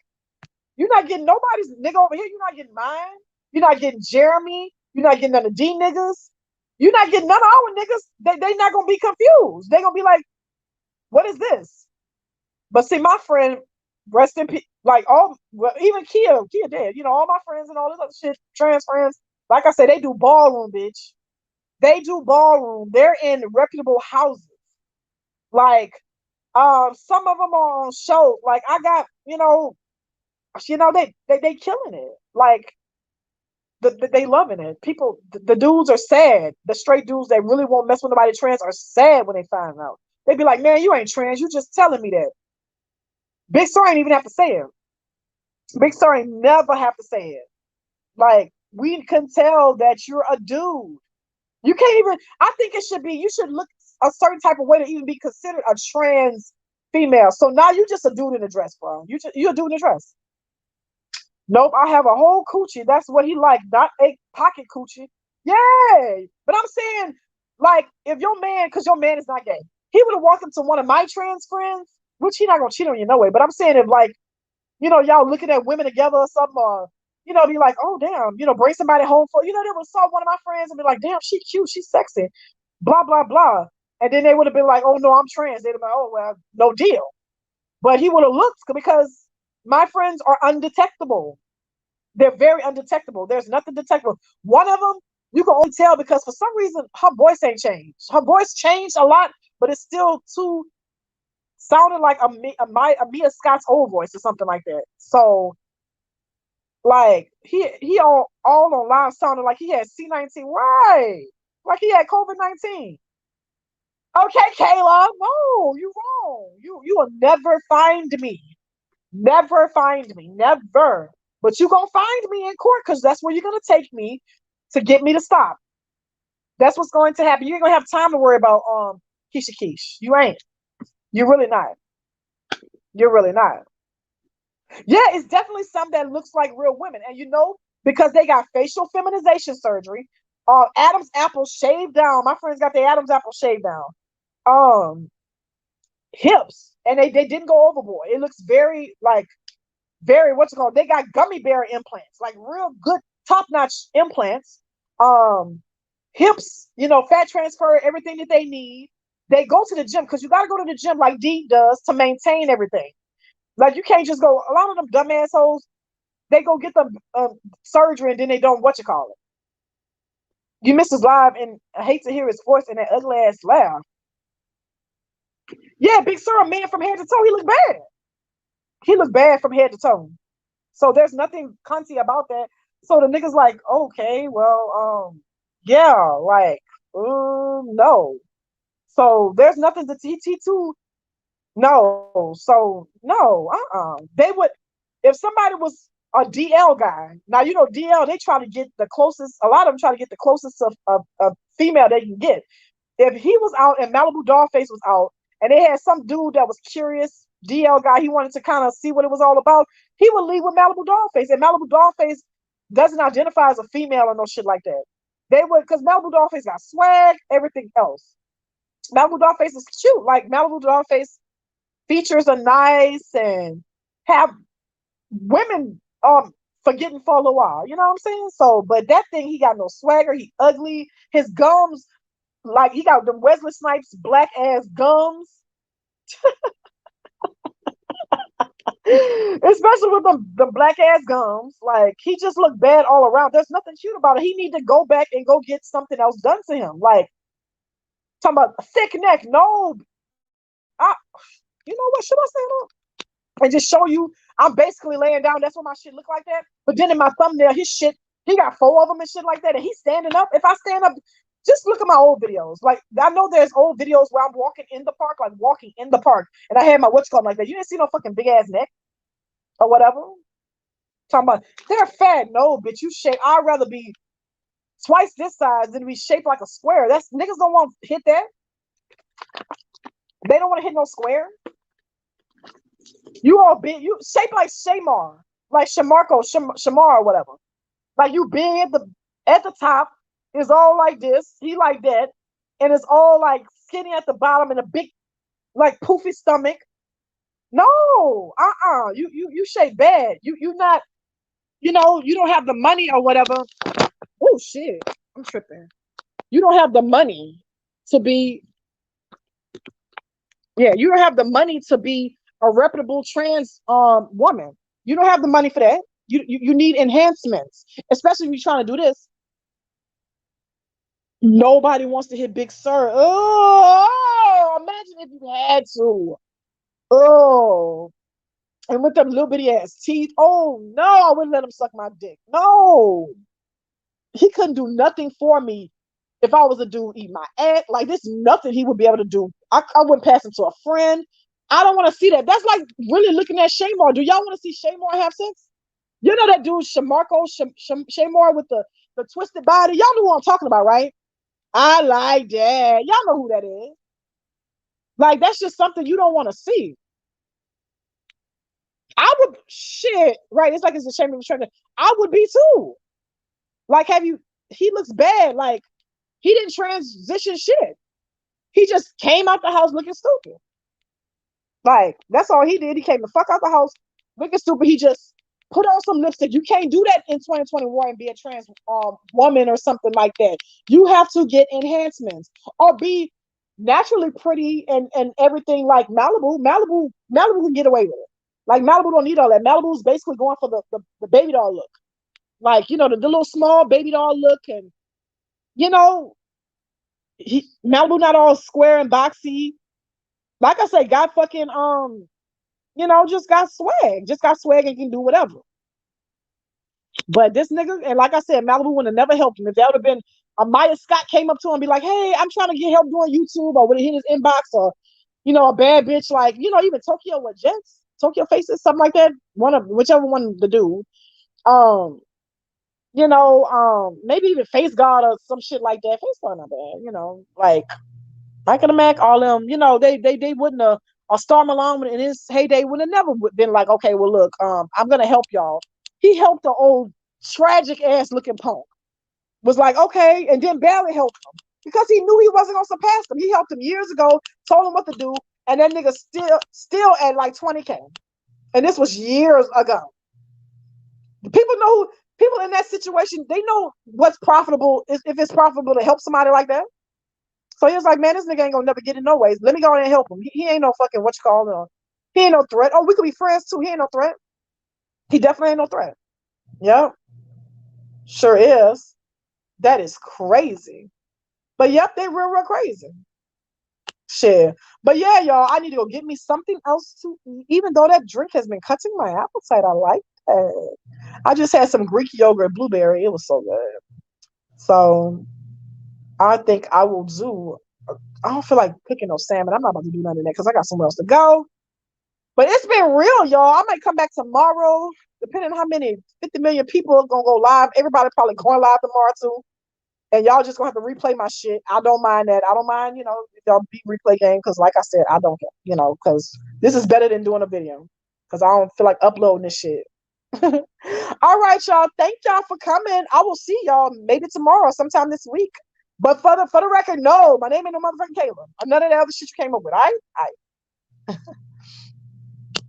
you're not getting nobody's nigga over here. You're not getting mine. You're not getting Jeremy. You're not getting none of D niggas. You're not getting none of our niggas. They not gonna be confused. They gonna be like, what is this? But see, my friend, rest in peace, like even Kia dead. All my friends and all this other shit, trans friends. Like I said, they do ballroom, bitch. They do ballroom. They're in reputable houses. Like, some of them are on shows. Like, I got, they killing it. Like, they loving it. People, the dudes are sad. The straight dudes that really won't mess with nobody trans are sad when they find out. They be like, man, you ain't trans. You just telling me that. Big Sir ain't even have to say it. Big Sir ain't never have to say it. Like, we can tell that you're a dude. You can't even, I think you should look a certain type of way to even be considered a trans female. So now you just a dude in a dress, bro. You're a dude in a dress. Nope, I have a whole coochie. That's what he like, not a pocket coochie. Yeah, but I'm saying, like, if your man, because your man is not gay, he would have walked up to one of my trans friends, which he not gonna cheat on you no way. But I'm saying if like, y'all looking at women together or something, or be like, oh damn, bring somebody home for, they would have saw one of my friends and be like, damn, she cute, she's sexy, blah blah blah, and then they would have been like, oh no, I'm trans. They'd have been like, oh well, no deal. But he would have looked because my friends are undetectable. They're very undetectable. There's nothing detectable. One of them, you can only tell because for some reason her voice ain't changed. Her voice changed a lot, but it's still too sounded like a Mia Scott's old voice or something like that. So like he all on live sounded like he had C-19, right? Like he had COVID-19. Okay, Kayla, no, you wrong. You will never find me. Never find me. Never. But you gonna find me in court because that's where you're gonna take me to get me to stop. That's what's going to happen. You ain't gonna have time to worry about Keisha Keish. You ain't. You're really not. You're really not. Yeah, it's definitely some that looks like real women. And because they got facial feminization surgery, Adam's apple shaved down. My friends got their Adam's apple shaved down. Hips. And they didn't go overboard. It looks very like very what's it called? They got gummy bear implants, like real good top-notch implants. Hips, fat transfer, everything that they need. They go to the gym because you got to go to the gym like Dee does to maintain everything. Like you can't just go. A lot of them dumb assholes, they go get the surgery and then they don't what you call it. You miss his live and I hate to hear his voice and that ugly ass laugh. Yeah, Big Sir, a man from head to toe. He looked bad. He looked bad from head to toe. So there's nothing cunty about that. So the niggas like, okay, well, yeah, like, no. So there's nothing to TT2. No. So no, They would, if somebody was a DL guy. Now DL, they try to get the closest. A lot of them try to get the closest of female they can get. If he was out and Malibu Dollface was out, and they had some dude that was curious, DL guy, he wanted to kind of see what it was all about, he would leave with Malibu Dollface. And Malibu Dollface doesn't identify as a female or no shit like that. They would, because Malibu Dollface got swag, everything else. Malibu Dollface is cute. Like Malibu Dollface features are nice and have women forgetting for a little while. You know what I'm saying? So, but that thing, he got no swagger. He ugly. His gums, like he got them Wesley Snipes black ass gums. Especially with the black ass gums. Like he just looked bad all around. There's nothing cute about it. He need to go back and go get something else done to him. Like talking about a thick neck. No. You know what? Should I stand up and just show you I'm basically laying down? That's what my shit look like that. But then in my thumbnail, his shit, he got 4 of them and shit like that. And he's standing up. If I stand up, just look at my old videos. Like I know there's old videos where I'm walking in the park, and I had my what's called like that. You didn't see no fucking big ass neck or whatever. Talking about they're fat. No, bitch, you shape. I'd rather be twice this size than be shaped like a square. That's niggas don't want to hit that. They don't want to hit no square. You all big, you shaped like Shamar, like Shamar or whatever. Like you big at the top is all like this, he like that, and it's all like skinny at the bottom and a big like poofy stomach. No, you shape bad. You not, you don't have the money or whatever. Oh shit, I'm tripping. You don't have the money to be, yeah, you don't have the money to be a reputable trans woman. You don't have the money for that. You need enhancements, especially if you're trying to do this. Nobody wants to hit Big Sir. Oh, imagine if you had to. Oh, and with them little bitty ass teeth. Oh no, I wouldn't let him suck my dick. No, he couldn't do nothing for me if I was a dude eat my ass. Like there's nothing he would be able to do. I wouldn't pass him to a friend. I don't want to see that. That's like really looking at Shamar. Do y'all want to see Shamar have sex? You know that dude Shamar with the twisted body? Y'all know who I'm talking about, right? I like that. Y'all know who that is. Like that's just something you don't want to see. I would shit, right? It's like it's a shame of trying to. I would be too. Like, have you? He looks bad. Like he didn't transition shit. He just came out the house looking stupid. Like, that's all he did. He came the fuck out the house looking stupid. He just put on some lipstick. You can't do that in 2021 and be a trans woman or something like that. You have to get enhancements or be naturally pretty and everything like Malibu. Malibu can get away with it. Like, Malibu don't need all that. Malibu's basically going for the baby doll look. Like, the little small baby doll look. And, you know, Malibu not all square and boxy. Like I say, got fucking just got swag and can do whatever. But this nigga, and like I said, Malibu would have never helped him. If that would have been a Maya Scott came up to him and be like, hey, I'm trying to get help doing YouTube, or would have hit his inbox, or a bad bitch like, even Tokyo with Jets, Tokyo Faces, something like that. Whichever one to do. Maybe even Face God or some shit like that. Face God not bad, like Mike and the Mac, all them, they wouldn't have, or Star Malone in his heyday would have never been like, okay, well, look, I'm gonna help y'all. He helped the old tragic ass looking punk. Was like, okay, and then barely helped him because he knew he wasn't gonna surpass him. He helped him years ago, told him what to do, and that nigga still at like 20K. And this was years ago. People in that situation, they know what's profitable, if it's profitable to help somebody like that. So he was like, man, this nigga ain't gonna never get it no ways. Let me go in and help him. He ain't no fucking what you call him. He ain't no threat. Oh, we could be friends too. He ain't no threat. He definitely ain't no threat. Yep. Sure is. That is crazy. But yep, they real crazy. Shit. But yeah, y'all, I need to go get me something else to eat. Even though that drink has been cutting my appetite, I like that. I just had some Greek yogurt blueberry. It was so good. So I think I will do. I don't feel like cooking no salmon. I'm not about to do none of that because I got somewhere else to go. But it's been real, y'all. I might come back tomorrow, depending on how many 50 million people are gonna go live. Everybody probably going live tomorrow too. And y'all just gonna have to replay my shit. I don't mind that. I don't mind, if y'all beat replay game, because like I said, I don't, because this is better than doing a video. Because I don't feel like uploading this shit. All right, y'all. Thank y'all for coming. I will see y'all maybe tomorrow, sometime this week. But for the record, no, my name ain't no motherfucking Caleb. None of the other shit you came up with. All right?